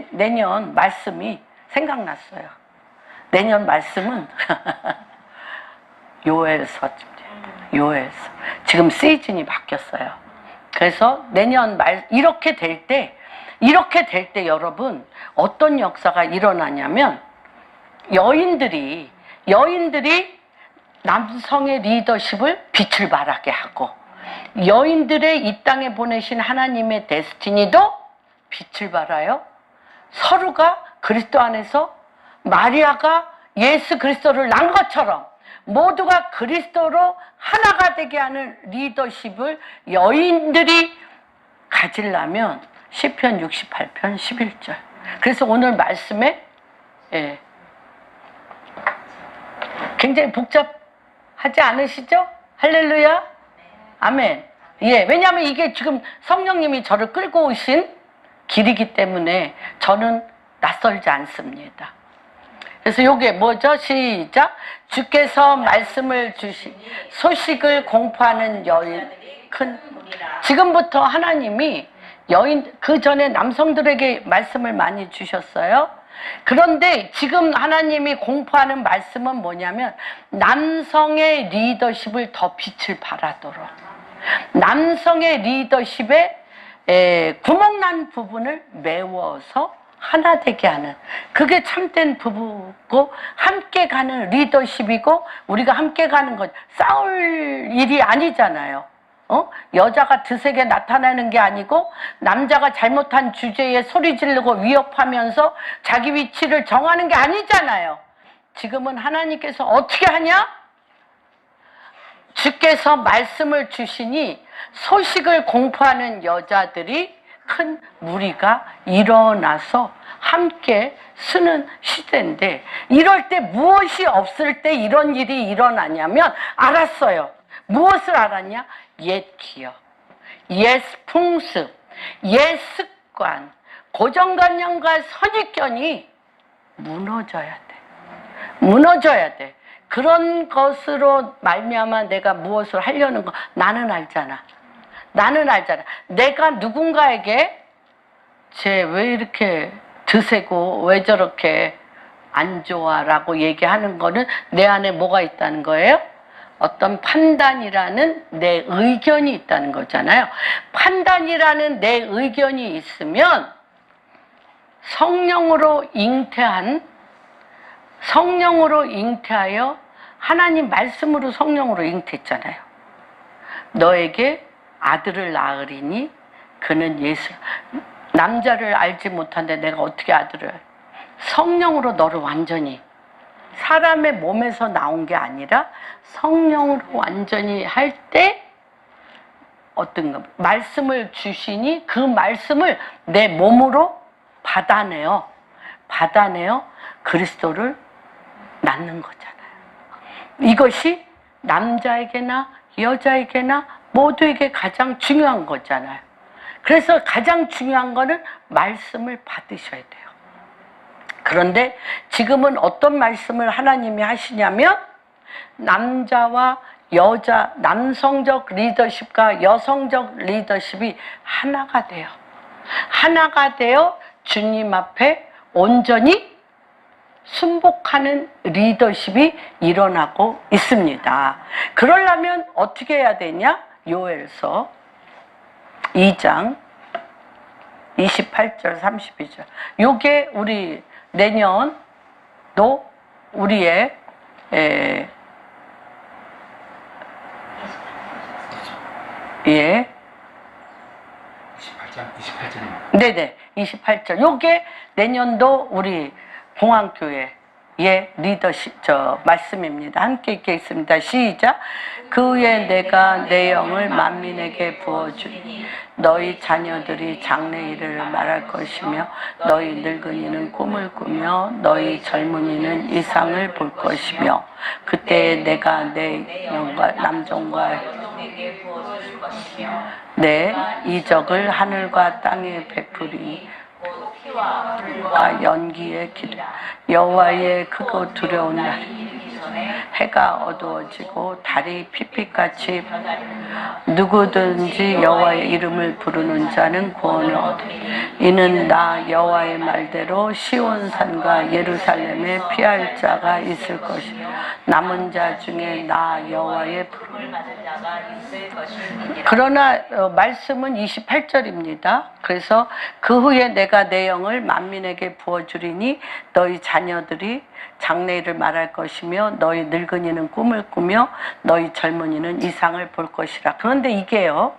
내년 말씀이 생각났어요. 내년 말씀은 요엘서입니다. 요엘서. 지금 시즌이 바뀌었어요. 그래서 내년 이렇게 될 때 여러분 어떤 역사가 일어나냐면 여인들이 남성의 리더십을 빛을 발하게 하고 여인들의 이 땅에 보내신 하나님의 데스티니도 빛을 발하여 서로가 그리스도 안에서 마리아가 예수 그리스도를 낳은 것처럼 모두가 그리스도로 하나가 되게 하는 리더십을 여인들이 가지려면 시편 68편 11절. 그래서 오늘 말씀에 굉장히 복잡하지 않으시죠? 할렐루야. 아멘. 왜냐하면 이게 지금 성령님이 저를 끌고 오신 길이기 때문에 저는 낯설지 않습니다. 그래서 이게 뭐죠? 시작. 주께서 말씀을 주시 소식을 공포하는 여인 큰. 지금부터 하나님이 여인, 그 전에 남성들에게 말씀을 많이 주셨어요. 그런데 지금 하나님이 공포하는 말씀은 뭐냐면 남성의 리더십을 더 빛을 발하도록, 남성의 리더십에 구멍난 부분을 메워서 하나 되게 하는, 그게 참된 부부고 함께 가는 리더십이고, 우리가 함께 가는 것, 싸울 일이 아니잖아요. 여자가 드세게 나타나는 게 아니고 남자가 잘못한 주제에 소리 지르고 위협하면서 자기 위치를 정하는 게 아니잖아요. 지금은 하나님께서 어떻게 하냐? 주께서 말씀을 주시니 소식을 공포하는 여자들이 큰 무리가 일어나서 함께 쓰는 시대인데, 이럴 때 무엇이 없을 때 이런 일이 일어나냐면 알았어요. 무엇을 알았냐? 옛 기억, 옛 풍습, 옛 습관, 고정관념과 선입견이 무너져야 돼. 무너져야 돼. 그런 것으로 말미암아 내가 무엇을 하려는 거 나는 알잖아. 나는 알잖아. 내가 누군가에게 쟤 왜 이렇게 드세고 왜 저렇게 안 좋아 라고 얘기하는 거는 내 안에 뭐가 있다는 거예요? 어떤 판단이라는 내 의견이 있다는 거잖아요. 판단이라는 내 의견이 있으면 성령으로 잉태하여 하나님 말씀으로 성령으로 잉태했잖아요. 너에게 아들을 낳으리니 그는 예수. 남자를 알지 못한데 내가 어떻게 아들을, 성령으로 너를 완전히, 사람의 몸에서 나온 게 아니라 성령으로 완전히 할 때 어떤 거, 말씀을 주시니 그 말씀을 내 몸으로 받아내어 그리스도를 낳는 거잖아요. 이것이 남자에게나 여자에게나 모두에게 가장 중요한 거잖아요. 그래서 가장 중요한 거는 말씀을 받으셔야 돼요. 그런데 지금은 어떤 말씀을 하나님이 하시냐면 남자와 여자, 남성적 리더십과 여성적 리더십이 하나가 돼요. 하나가 되어 주님 앞에 온전히 순복하는 리더십이 일어나고 있습니다. 그러려면 어떻게 해야 되냐? 요엘서 2장 28절 32절. 요게 우리 내년도 우리의 28절입니다. 네네, 28절. 요게 내년도 우리 공항교회의 리더십 말씀입니다. 함께 읽겠습니다. 시작. 그 후에 내가 내 영을 만민에게 부어주리니 너희 자녀들이 장래일을 말할 것이며 너희 늙은이는 꿈을 꾸며 너희 젊은이는 이상을 볼 것이며 그때 내가 내 영과 남종과 내 이적을 하늘과 땅에 베푸리니 연기의 기름 여호와의 크고 두려운 날 해가 어두워지고 달이 핏빛같이 누구든지 여호와의 이름을 부르는 자는 구원을 얻으리. 이는 나 여호와의 말대로 시온산과 예루살렘에 피할 자가 있을 것이요 남은 자 중에 나 여호와의 부름을 받을 자가 있을 것이니라. 그러나 말씀은 28절입니다. 그래서 그 후에 내가 내 영을 만민에게 부어주리니 너희 자녀들이 장래일을 말할 것이며 너희 늙은이는 꿈을 꾸며 너희 젊은이는 이상을 볼 것이라. 그런데 이게요,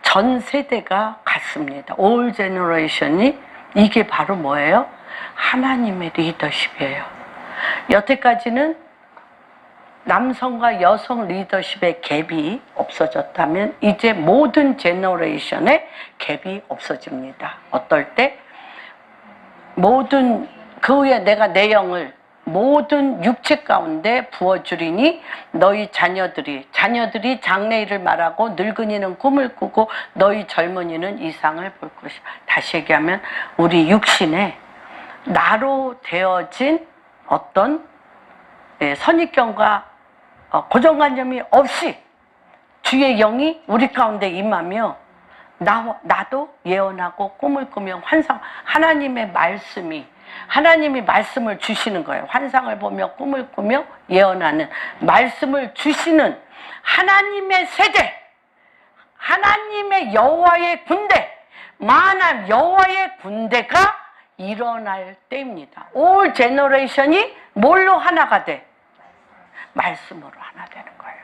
전 세대가 같습니다. All generation이 이게 바로 뭐예요? 하나님의 리더십이에요. 여태까지는 남성과 여성 리더십의 갭이 없어졌다면 이제 모든 제너레이션의 갭이 없어집니다. 어떨 때? 모든 그 후에 내가 내 영을 모든 육체 가운데 부어주리니 너희 자녀들이 장래일을 말하고 늙은이는 꿈을 꾸고 너희 젊은이는 이상을 볼 것이다. 다시 얘기하면 우리 육신에 나로 되어진 어떤 선입견과 고정관념이 없이 주의 영이 우리 가운데 임하며 나도 예언하고 꿈을 꾸며 환상, 하나님의 하나님이 말씀을 주시는 거예요. 환상을 보며 꿈을 꾸며 예언하는 말씀을 주시는 하나님의 세대, 하나님의 여호와의 군대, 만한 여호와의 군대가 일어날 때입니다. 올 제너레이션이 뭘로 하나가 돼? 말씀으로 하나 되는 거예요.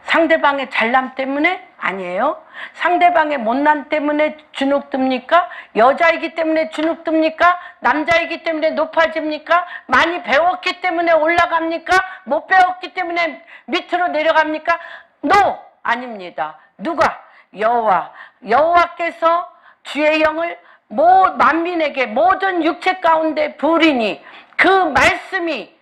상대방의 잘남 때문에? 아니에요. 상대방의 못난 때문에 주눅듭니까? 여자이기 때문에 주눅듭니까? 남자이기 때문에 높아집니까? 많이 배웠기 때문에 올라갑니까? 못 배웠기 때문에 밑으로 내려갑니까? No! 아닙니다. 누가? 여호와께서 주의 영을 만민에게 모든 육체 가운데 부으리니 그 말씀이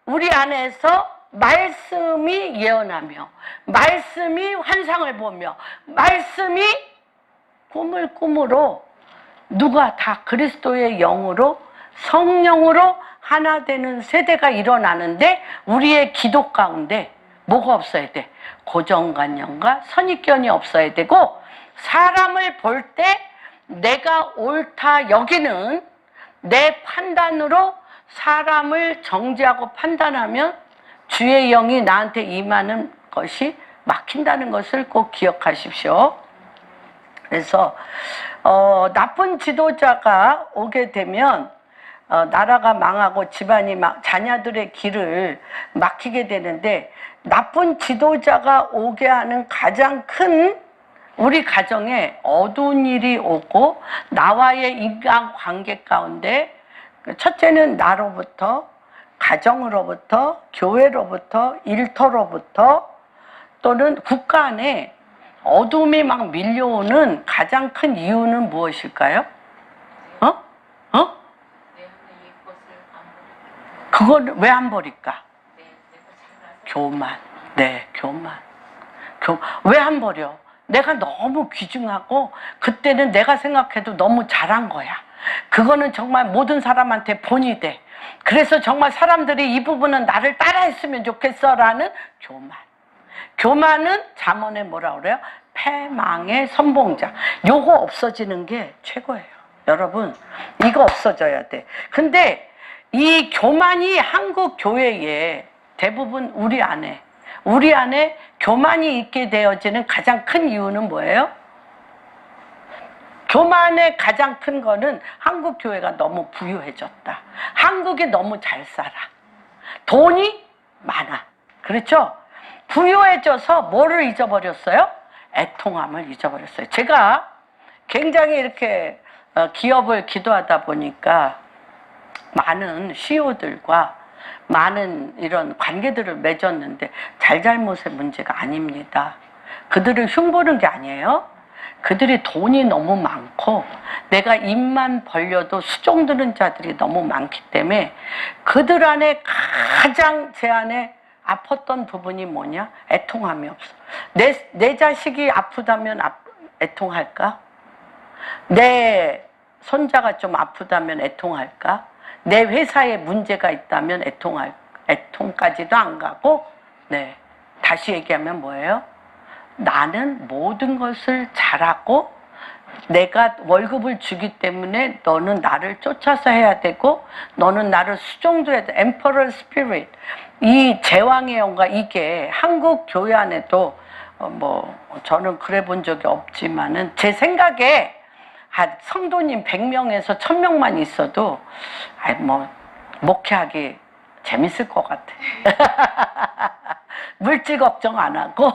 우리 안에서 말씀이 예언하며 말씀이 환상을 보며 말씀이 꿈을 꿈으로 누가 다 그리스도의 영으로 성령으로 하나 되는 세대가 일어나는데 우리의 기도 가운데 뭐가 없어야 돼? 고정관념과 선입견이 없어야 되고 사람을 볼 때 내가 옳다 여기는 내 판단으로 사람을 정죄하고 판단하면 주의 영이 나한테 임하는 것이 막힌다는 것을 꼭 기억하십시오. 그래서 나쁜 지도자가 오게 되면 나라가 망하고 집안이 자녀들의 길을 막히게 되는데 나쁜 지도자가 오게 하는 가장 큰 우리 가정에 어두운 일이 오고 나와의 인간관계 가운데 첫째는 나로부터 가정으로부터 교회로부터 일터로부터 또는 국가 안에 어둠이 막 밀려오는 가장 큰 이유는 무엇일까요? 그걸 왜 안 버릴까? 교만. 네, 교만. 왜 안 버려? 내가 너무 귀중하고 그때는 내가 생각해도 너무 잘한 거야. 그거는 정말 모든 사람한테 본이 돼. 그래서 정말 사람들이 이 부분은 나를 따라했으면 좋겠어라는 교만. 교만은 잠언에 뭐라 그래요? 패망의 선봉자. 요거 없어지는 게 최고예요. 여러분, 이거 없어져야 돼. 근데 이 교만이 한국 교회에 대부분 우리 안에 교만이 있게 되어지는 가장 큰 이유는 뭐예요? 교만의 가장 큰 거는 한국 교회가 너무 부유해졌다. 한국이 너무 잘 살아. 돈이 많아. 그렇죠? 부유해져서 뭐를 잊어버렸어요? 애통함을 잊어버렸어요. 제가 굉장히 이렇게 기업을 기도하다 보니까 많은 CEO들과 많은 이런 관계들을 맺었는데 잘잘못의 문제가 아닙니다. 그들을 흉보는 게 아니에요. 그들이 돈이 너무 많고 내가 입만 벌려도 수종드는 자들이 너무 많기 때문에 그들 안에 가장 제 안에 아팠던 부분이 뭐냐? 애통함이 없어. 내 자식이 아프다면 애통할까? 내 손자가 좀 아프다면 애통할까? 내 회사에 문제가 있다면 애통까지도 안 가고, 네. 다시 얘기하면 뭐예요? 나는 모든 것을 잘하고 내가 월급을 주기 때문에 너는 나를 쫓아서 해야 되고 너는 나를 수종드려야 돼. Emperor Spirit. 이 제왕의 영과 이게 한국 교회 안에도 저는 그래 본 적이 없지만은 제 생각에 성도님 100명에서 1000명만 있어도 목회하기 재밌을 것 같아. 물질 걱정 안 하고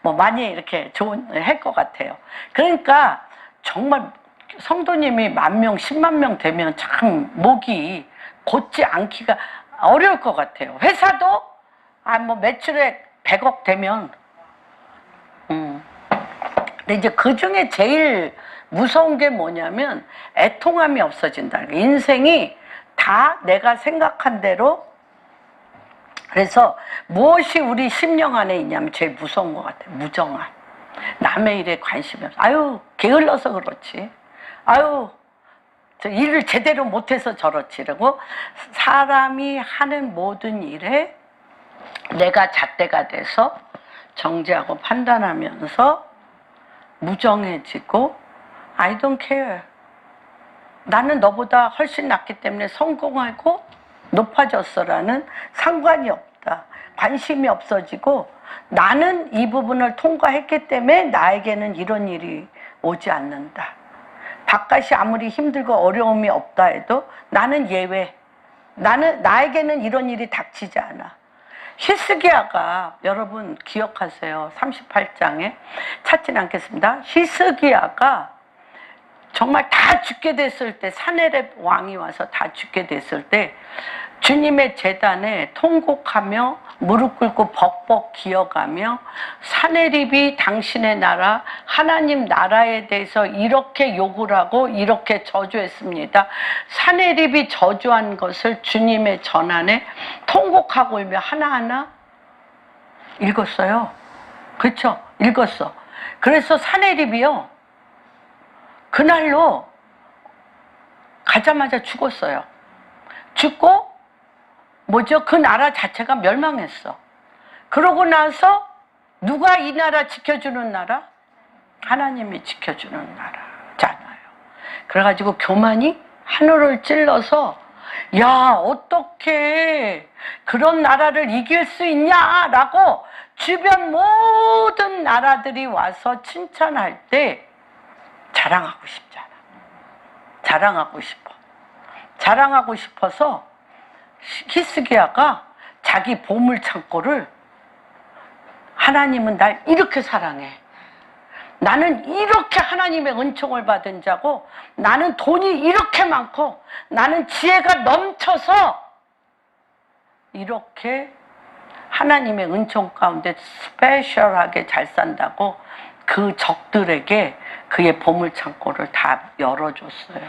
많이 이렇게 할 것 같아요. 그러니까 정말 성도님이 10,000명, 100,000명 되면 참 목이 곧지 않기가 어려울 것 같아요. 회사도 뭐 매출액 100억 되면, 근데 이제 그 중에 제일 무서운 게 뭐냐면 애통함이 없어진다는 거예요. 인생이 다 내가 생각한 대로. 그래서 무엇이 우리 심령 안에 있냐면 제일 무서운 것 같아요. 무정함. 남의 일에 관심이 없어. 아유, 게을러서 그렇지. 아유, 저 일을 제대로 못해서 저렇지. 그리고 사람이 하는 모든 일에 내가 잣대가 돼서 정죄하고 판단하면서 무정해지고 I don't care. 나는 너보다 훨씬 낫기 때문에 성공하고 높아졌어라는 상관이 없다. 관심이 없어지고 나는 이 부분을 통과했기 때문에 나에게는 이런 일이 오지 않는다. 바깥이 아무리 힘들고 어려움이 없다 해도 나는 예외. 나에게는 이런 일이 닥치지 않아. 히스기야가 여러분 기억하세요. 38장에 찾진 않겠습니다. 히스기야가 정말 다 죽게 됐을 때, 사네립 왕이 와서 다 죽게 됐을 때 주님의 제단에 통곡하며 무릎 꿇고 벅벅 기어가며 사네립이 당신의 나라, 하나님 나라에 대해서 이렇게 욕을 하고 이렇게 저주했습니다. 사네립이 저주한 것을 주님의 전안에 통곡하고 울며 하나하나 읽었어요. 그렇죠? 읽었어. 그래서 사네립이요, 그날로 가자마자 죽었어요. 죽고 그 나라 자체가 멸망했어. 그러고 나서 누가 이 나라 지켜주는 나라? 하나님이 지켜주는 나라잖아요. 그래가지고 교만이 하늘을 찔러서 야, 어떻게 그런 나라를 이길 수 있냐라고 주변 모든 나라들이 와서 칭찬할 때 자랑하고 싶잖아. 자랑하고 싶어. 자랑하고 싶어서 히스기야가 자기 보물 창고를, 하나님은 날 이렇게 사랑해. 나는 이렇게 하나님의 은총을 받은 자고, 나는 돈이 이렇게 많고, 나는 지혜가 넘쳐서 이렇게 하나님의 은총 가운데 스페셜하게 잘 산다고 그 적들에게 그의 보물 창고를 다 열어줬어요.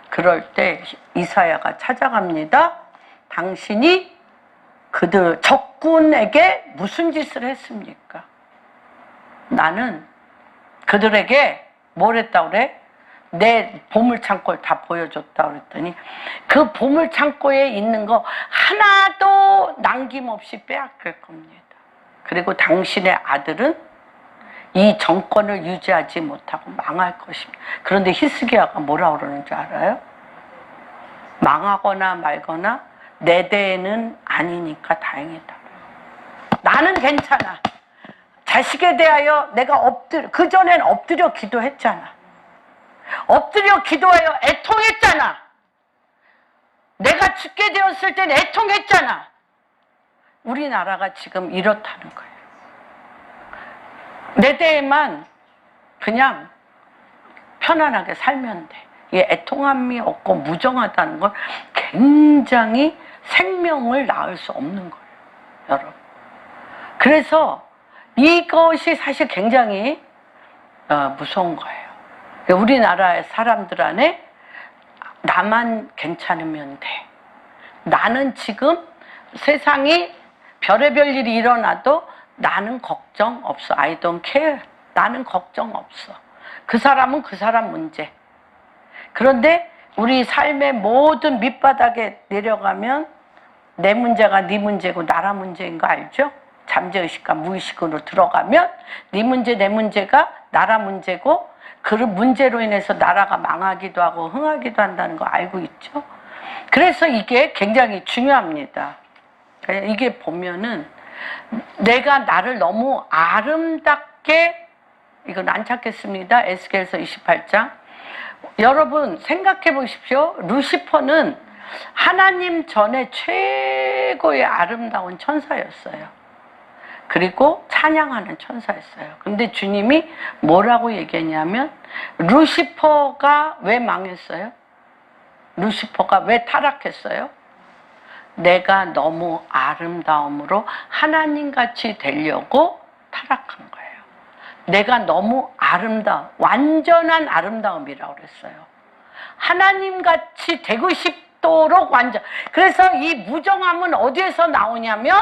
그럴 때 이사야가 찾아갑니다. 당신이 그들 적군에게 무슨 짓을 했습니까? 나는 그들에게 뭘 했다고 그래? 내 보물 창고를 다 보여줬다고 그랬더니 그 보물 창고에 있는 거 하나도 남김없이 빼앗길 겁니다. 그리고 당신의 아들은 이 정권을 유지하지 못하고 망할 것입니다. 그런데 히스기야가 뭐라 그러는지 알아요? 망하거나 말거나 내 대에는 아니니까 다행이다. 나는 괜찮아. 자식에 대하여 내가 그전엔 엎드려 기도했잖아. 엎드려 기도하여 애통했잖아. 내가 죽게 되었을 땐 애통했잖아. 우리나라가 지금 이렇다는 거예요. 내 대에만 그냥 편안하게 살면 돼. 이게 애통함이 없고 무정하다는 건 굉장히 생명을 낳을 수 없는 거예요, 여러분. 그래서 이것이 사실 굉장히 무서운 거예요. 우리나라의 사람들 안에 나만 괜찮으면 돼. 나는 지금 세상이 별의별 일이 일어나도 나는 걱정 없어. I don't care. 나는 걱정 없어. 그 사람은 그 사람 문제. 그런데 우리 삶의 모든 밑바닥에 내려가면 내 문제가 네 문제고 나라 문제인 거 알죠? 잠재의식과 무의식으로 들어가면 네 문제 내 문제가 나라 문제고 그 문제로 인해서 나라가 망하기도 하고 흥하기도 한다는 거 알고 있죠? 그래서 이게 굉장히 중요합니다. 이게 보면은 내가 나를 너무 아름답게, 이건 안 찾겠습니다. 에스겔서 28장. 여러분 생각해 보십시오. 루시퍼는 하나님 전에 최고의 아름다운 천사였어요. 그리고 찬양하는 천사였어요. 근데 주님이 뭐라고 얘기했냐면 루시퍼가 왜 망했어요? 루시퍼가 왜 타락했어요? 내가 너무 아름다움으로 하나님같이 되려고 타락한 거예요. 내가 너무 완전한 아름다움이라고 그랬어요. 하나님같이 되고 싶도록 완전. 그래서 이 무정함은 어디에서 나오냐면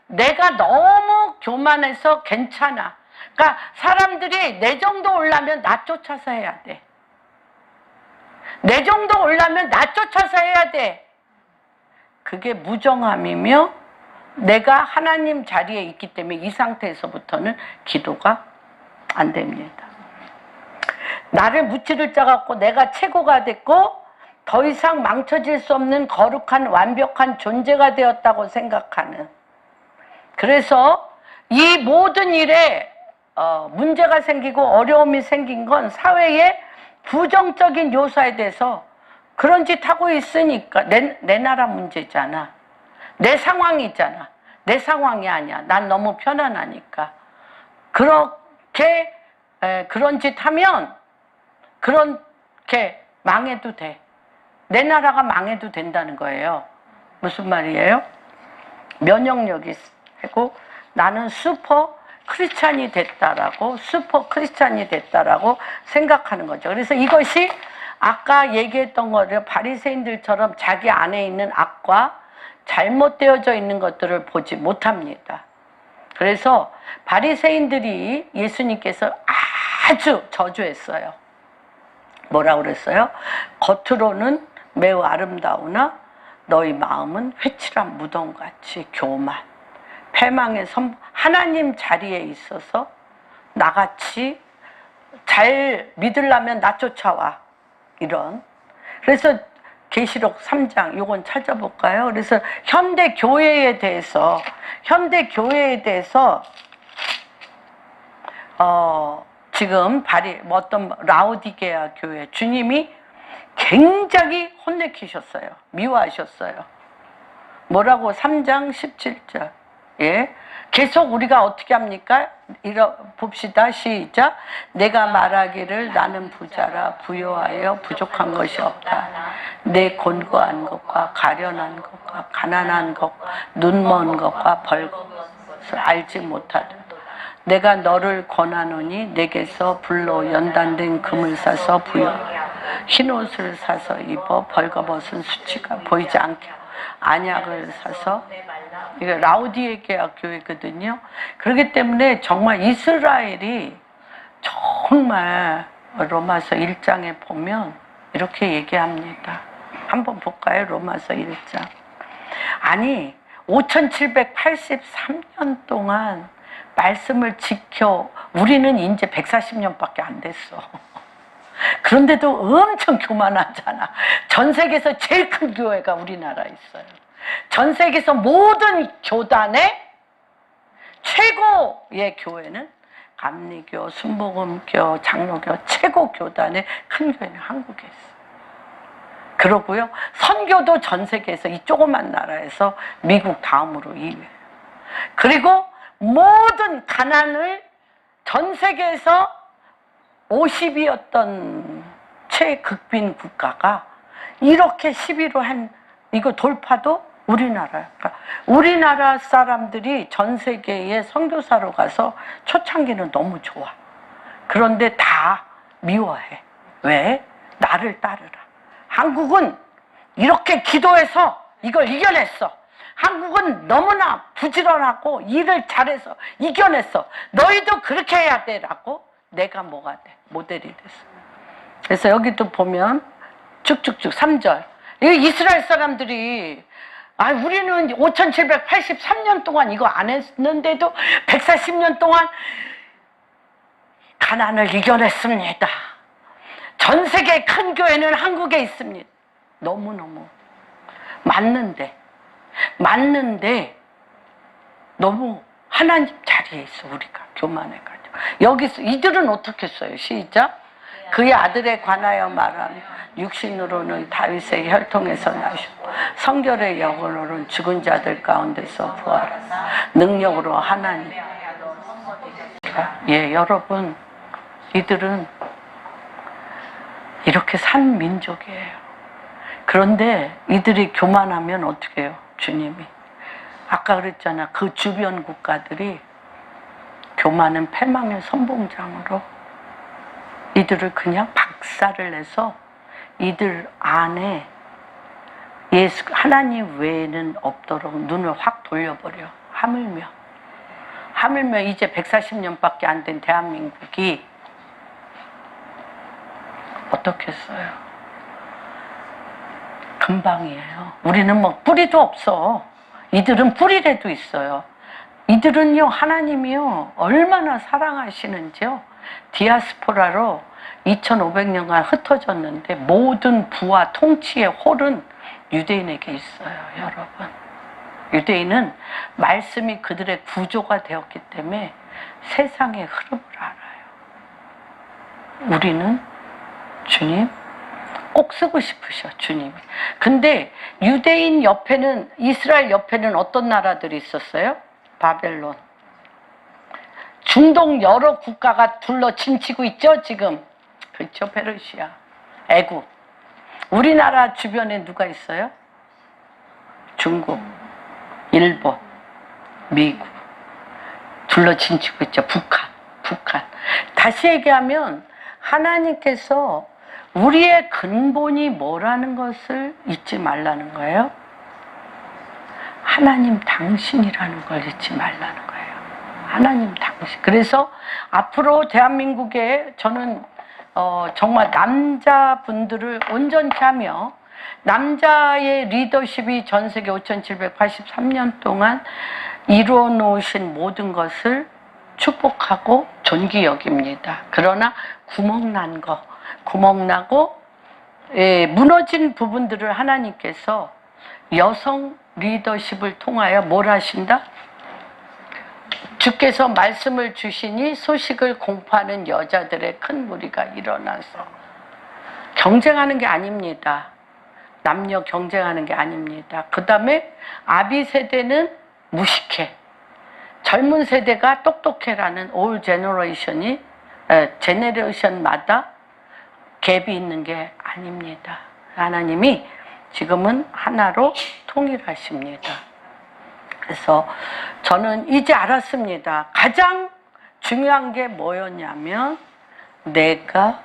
내가 너무 교만해서 괜찮아. 그러니까 사람들이 내 정도 오려면 나 쫓아서 해야 돼. 내 정도 오려면 나 쫓아서 해야 돼. 그게 무정함이며 내가 하나님 자리에 있기 때문에 이 상태에서부터는 기도가 안 됩니다. 나를 무찌를 짜갖고 내가 최고가 됐고 더 이상 망쳐질 수 없는 거룩한 완벽한 존재가 되었다고 생각하는. 그래서 이 모든 일에 문제가 생기고 어려움이 생긴 건 사회의 부정적인 요소에 대해서 그런 짓 하고 있으니까 내 나라 문제잖아. 내 상황이잖아. 내 상황이 아니야. 난 너무 편안하니까. 그렇게 그런 짓 하면 그렇게 망해도 돼. 내 나라가 망해도 된다는 거예요. 무슨 말이에요? 면역력이 있고 나는 슈퍼 크리스찬이 됐다라고 생각하는 거죠. 그래서 이것이 아까 얘기했던 거를 바리새인들처럼 자기 안에 있는 악과 잘못되어져 있는 것들을 보지 못합니다. 그래서 바리새인들이 예수님께서 아주 저주했어요. 뭐라고 그랬어요? 겉으로는 매우 아름다우나 너희 마음은 회칠한 무덤같이 교만, 패망의 하나님 자리에 있어서 나같이 잘 믿으려면 나 쫓아와. 이런. 그래서 계시록 3장 요건 찾아볼까요? 그래서 현대 교회에 대해서 지금 어떤 라오디게아 교회 주님이 굉장히 혼내키셨어요. 미워하셨어요. 뭐라고? 3장 17절. 예. 계속 우리가 어떻게 합니까? 봅시다. 시작. 내가 말하기를 나는 부자라 부요하여 부족한 것이 없다. 내 곤고한 것과 가련한 것과 가난한 것과 눈먼 것과 벌거벗은 것을 알지 못하다. 내가 너를 권하노니 내게서 불로 연단된 금을 사서 부여하여 흰옷을 사서 입어 벌거벗은 수치가 보이지 않게 안약을 사서. 이게 라오디게아 교회거든요. 그렇기 때문에 정말 이스라엘이 정말 로마서 1장에 보면 이렇게 얘기합니다. 한번 볼까요? 로마서 1장. 아니 5783년 동안 말씀을 지켜 우리는 이제 140년밖에 안 됐어. 그런데도 엄청 교만하잖아. 전 세계에서 제일 큰 교회가 우리나라에 있어요. 전 세계에서 모든 교단의 최고의 교회는 감리교, 순복음교, 장로교 최고 교단의 큰 교회는 한국에 있어요. 그러고요. 선교도 전 세계에서 이 조그만 나라에서 미국 다음으로 2위. 그리고 모든 가난을 전 세계에서 50위였던 최극빈 국가가 이렇게 10위로 한 이거 돌파도 우리나라야. 그러니까 우리나라 사람들이 전 세계에 선교사로 가서 초창기는 너무 좋아. 그런데 다 미워해. 왜? 나를 따르라. 한국은 이렇게 기도해서 이걸 이겨냈어. 한국은 너무나 부지런하고 일을 잘해서 이겨냈어. 너희도 그렇게 해야 돼라고 내가 뭐가 돼? 모델이 됐어. 그래서 여기도 보면 쭉쭉쭉 3절. 이 이스라엘 사람들이 우리는 5783년 동안 이거 안 했는데도 140년 동안 가난을 이겨냈습니다. 전 세계 큰 교회는 한국에 있습니다. 너무너무 맞는데 너무 하나님 자리에 있어. 우리가 교만해가지고. 여기서 이들은 어떻게 써요? 시작. 그의 아들에 관하여 말하며 육신으로는 다윗의 혈통에서 나셨고 성결의 영으로는 죽은 자들 가운데서 부활하사 능력으로 하나님. 예, 여러분, 이들은 이렇게 산 민족이에요. 그런데 이들이 교만하면 어떻게 해요? 주님이. 아까 그랬잖아. 그 주변 국가들이 교만은 패망의 선봉장으로 이들을 그냥 박살을 내서 이들 안에 예수, 하나님 외에는 없도록 눈을 확 돌려버려. 하물며 이제 140년밖에 안 된 대한민국이 어떻겠어요? 금방이에요. 우리는 뭐 뿌리도 없어. 이들은 뿌리라도 있어요. 이들은요, 하나님이요, 얼마나 사랑하시는지요. 디아스포라로 2500년간 흩어졌는데 모든 부와 통치의 홀은 유대인에게 있어요, 여러분. 유대인은 말씀이 그들의 구조가 되었기 때문에 세상의 흐름을 알아요. 우리는 주님 꼭 쓰고 싶으셔, 주님이. 근데 유대인 옆에는, 이스라엘 옆에는 어떤 나라들이 있었어요? 바벨론. 중동 여러 국가가 둘러 진치고 있죠, 지금. 그렇죠, 페르시아, 애국. 우리나라 주변에 누가 있어요? 중국, 일본, 미국. 둘러 진치고 있죠, 북한. 다시 얘기하면 하나님께서 우리의 근본이 뭐라는 것을 잊지 말라는 거예요. 하나님 당신이라는 걸 잊지 말라는 거예요. 하나님 당신. 그래서 앞으로 대한민국에 저는 정말 남자분들을 온전케 하며 남자의 리더십이 전 세계 5783년 동안 이루어 놓으신 모든 것을 축복하고 존귀 여깁니다. 그러나 구멍나고 무너진 부분들을 하나님께서 여성 리더십을 통하여 뭘 하신다? 주께서 말씀을 주시니 소식을 공포하는 여자들의 큰 무리가 일어나서 경쟁하는 게 아닙니다. 남녀 경쟁하는 게 아닙니다. 그 다음에 아비 세대는 무식해. 젊은 세대가 똑똑해라는 올 제너레이션마다 갭이 있는 게 아닙니다. 하나님이 지금은 하나로 통일하십니다. 그래서 저는 이제 알았습니다. 가장 중요한 게 뭐였냐면 내가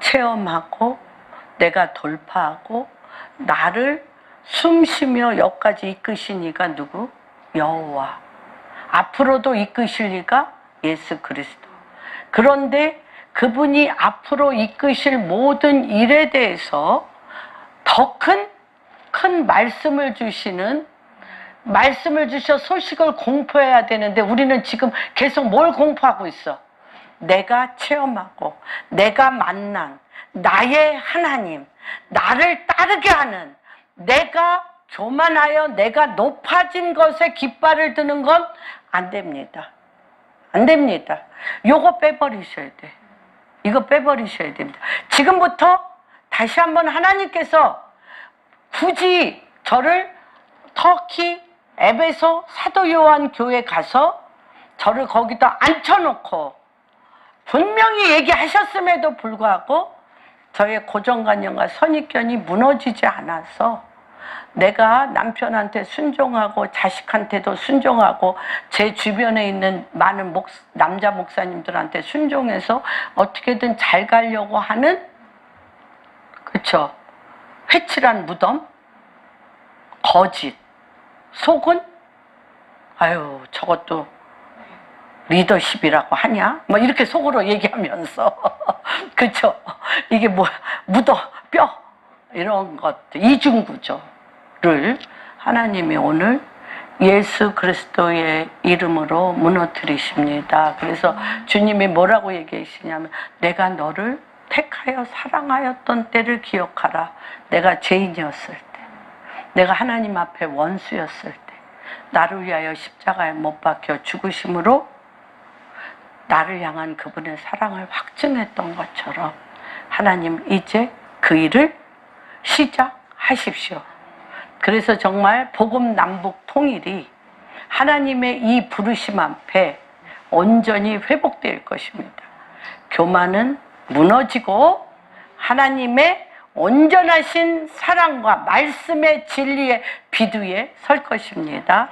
체험하고 내가 돌파하고 나를 숨쉬며 여기까지 이끄신 이가 누구? 여호와. 앞으로도 이끄실 이가 예수 그리스도. 그런데 그분이 앞으로 이끄실 모든 일에 대해서 더 큰 말씀을 주셔 소식을 공포해야 되는데 우리는 지금 계속 뭘 공포하고 있어? 내가 체험하고 내가 만난 나의 하나님, 나를 따르게 하는, 내가 교만하여 내가 높아진 것에 깃발을 드는 건 안 됩니다. 안 됩니다. 요거 빼버리셔야 돼. 이거 빼버리셔야 됩니다. 지금부터 다시 한번 하나님께서 굳이 저를 터키 에베소 사도 요한 교회 가서 저를 거기다 앉혀놓고 분명히 얘기하셨음에도 불구하고 저의 고정관념과 선입견이 무너지지 않아서 내가 남편한테 순종하고 자식한테도 순종하고 제 주변에 있는 많은 남자 목사님들한테 순종해서 어떻게든 잘 가려고 하는, 그쵸, 회칠한 무덤, 거짓, 속은 아유 저것도 리더십이라고 하냐? 뭐 이렇게 속으로 얘기하면서 그쵸? 이게 뭐야? 묻어 뼈 이런 것들 이중구조를 하나님이 오늘 예수 그리스도의 이름으로 무너뜨리십니다. 그래서 주님이 뭐라고 얘기하시냐면 내가 너를 택하여 사랑하였던 때를 기억하라. 내가 죄인이었을 때, 내가 하나님 앞에 원수였을 때 나를 위하여 십자가에 못 박혀 죽으심으로 나를 향한 그분의 사랑을 확증했던 것처럼 하나님 이제 그 일을 시작하십시오. 그래서 정말 복음 남북 통일이 하나님의 이 부르심 앞에 온전히 회복될 것입니다. 교만은 무너지고 하나님의 온전하신 사랑과 말씀의 진리의 비두에 설 것입니다.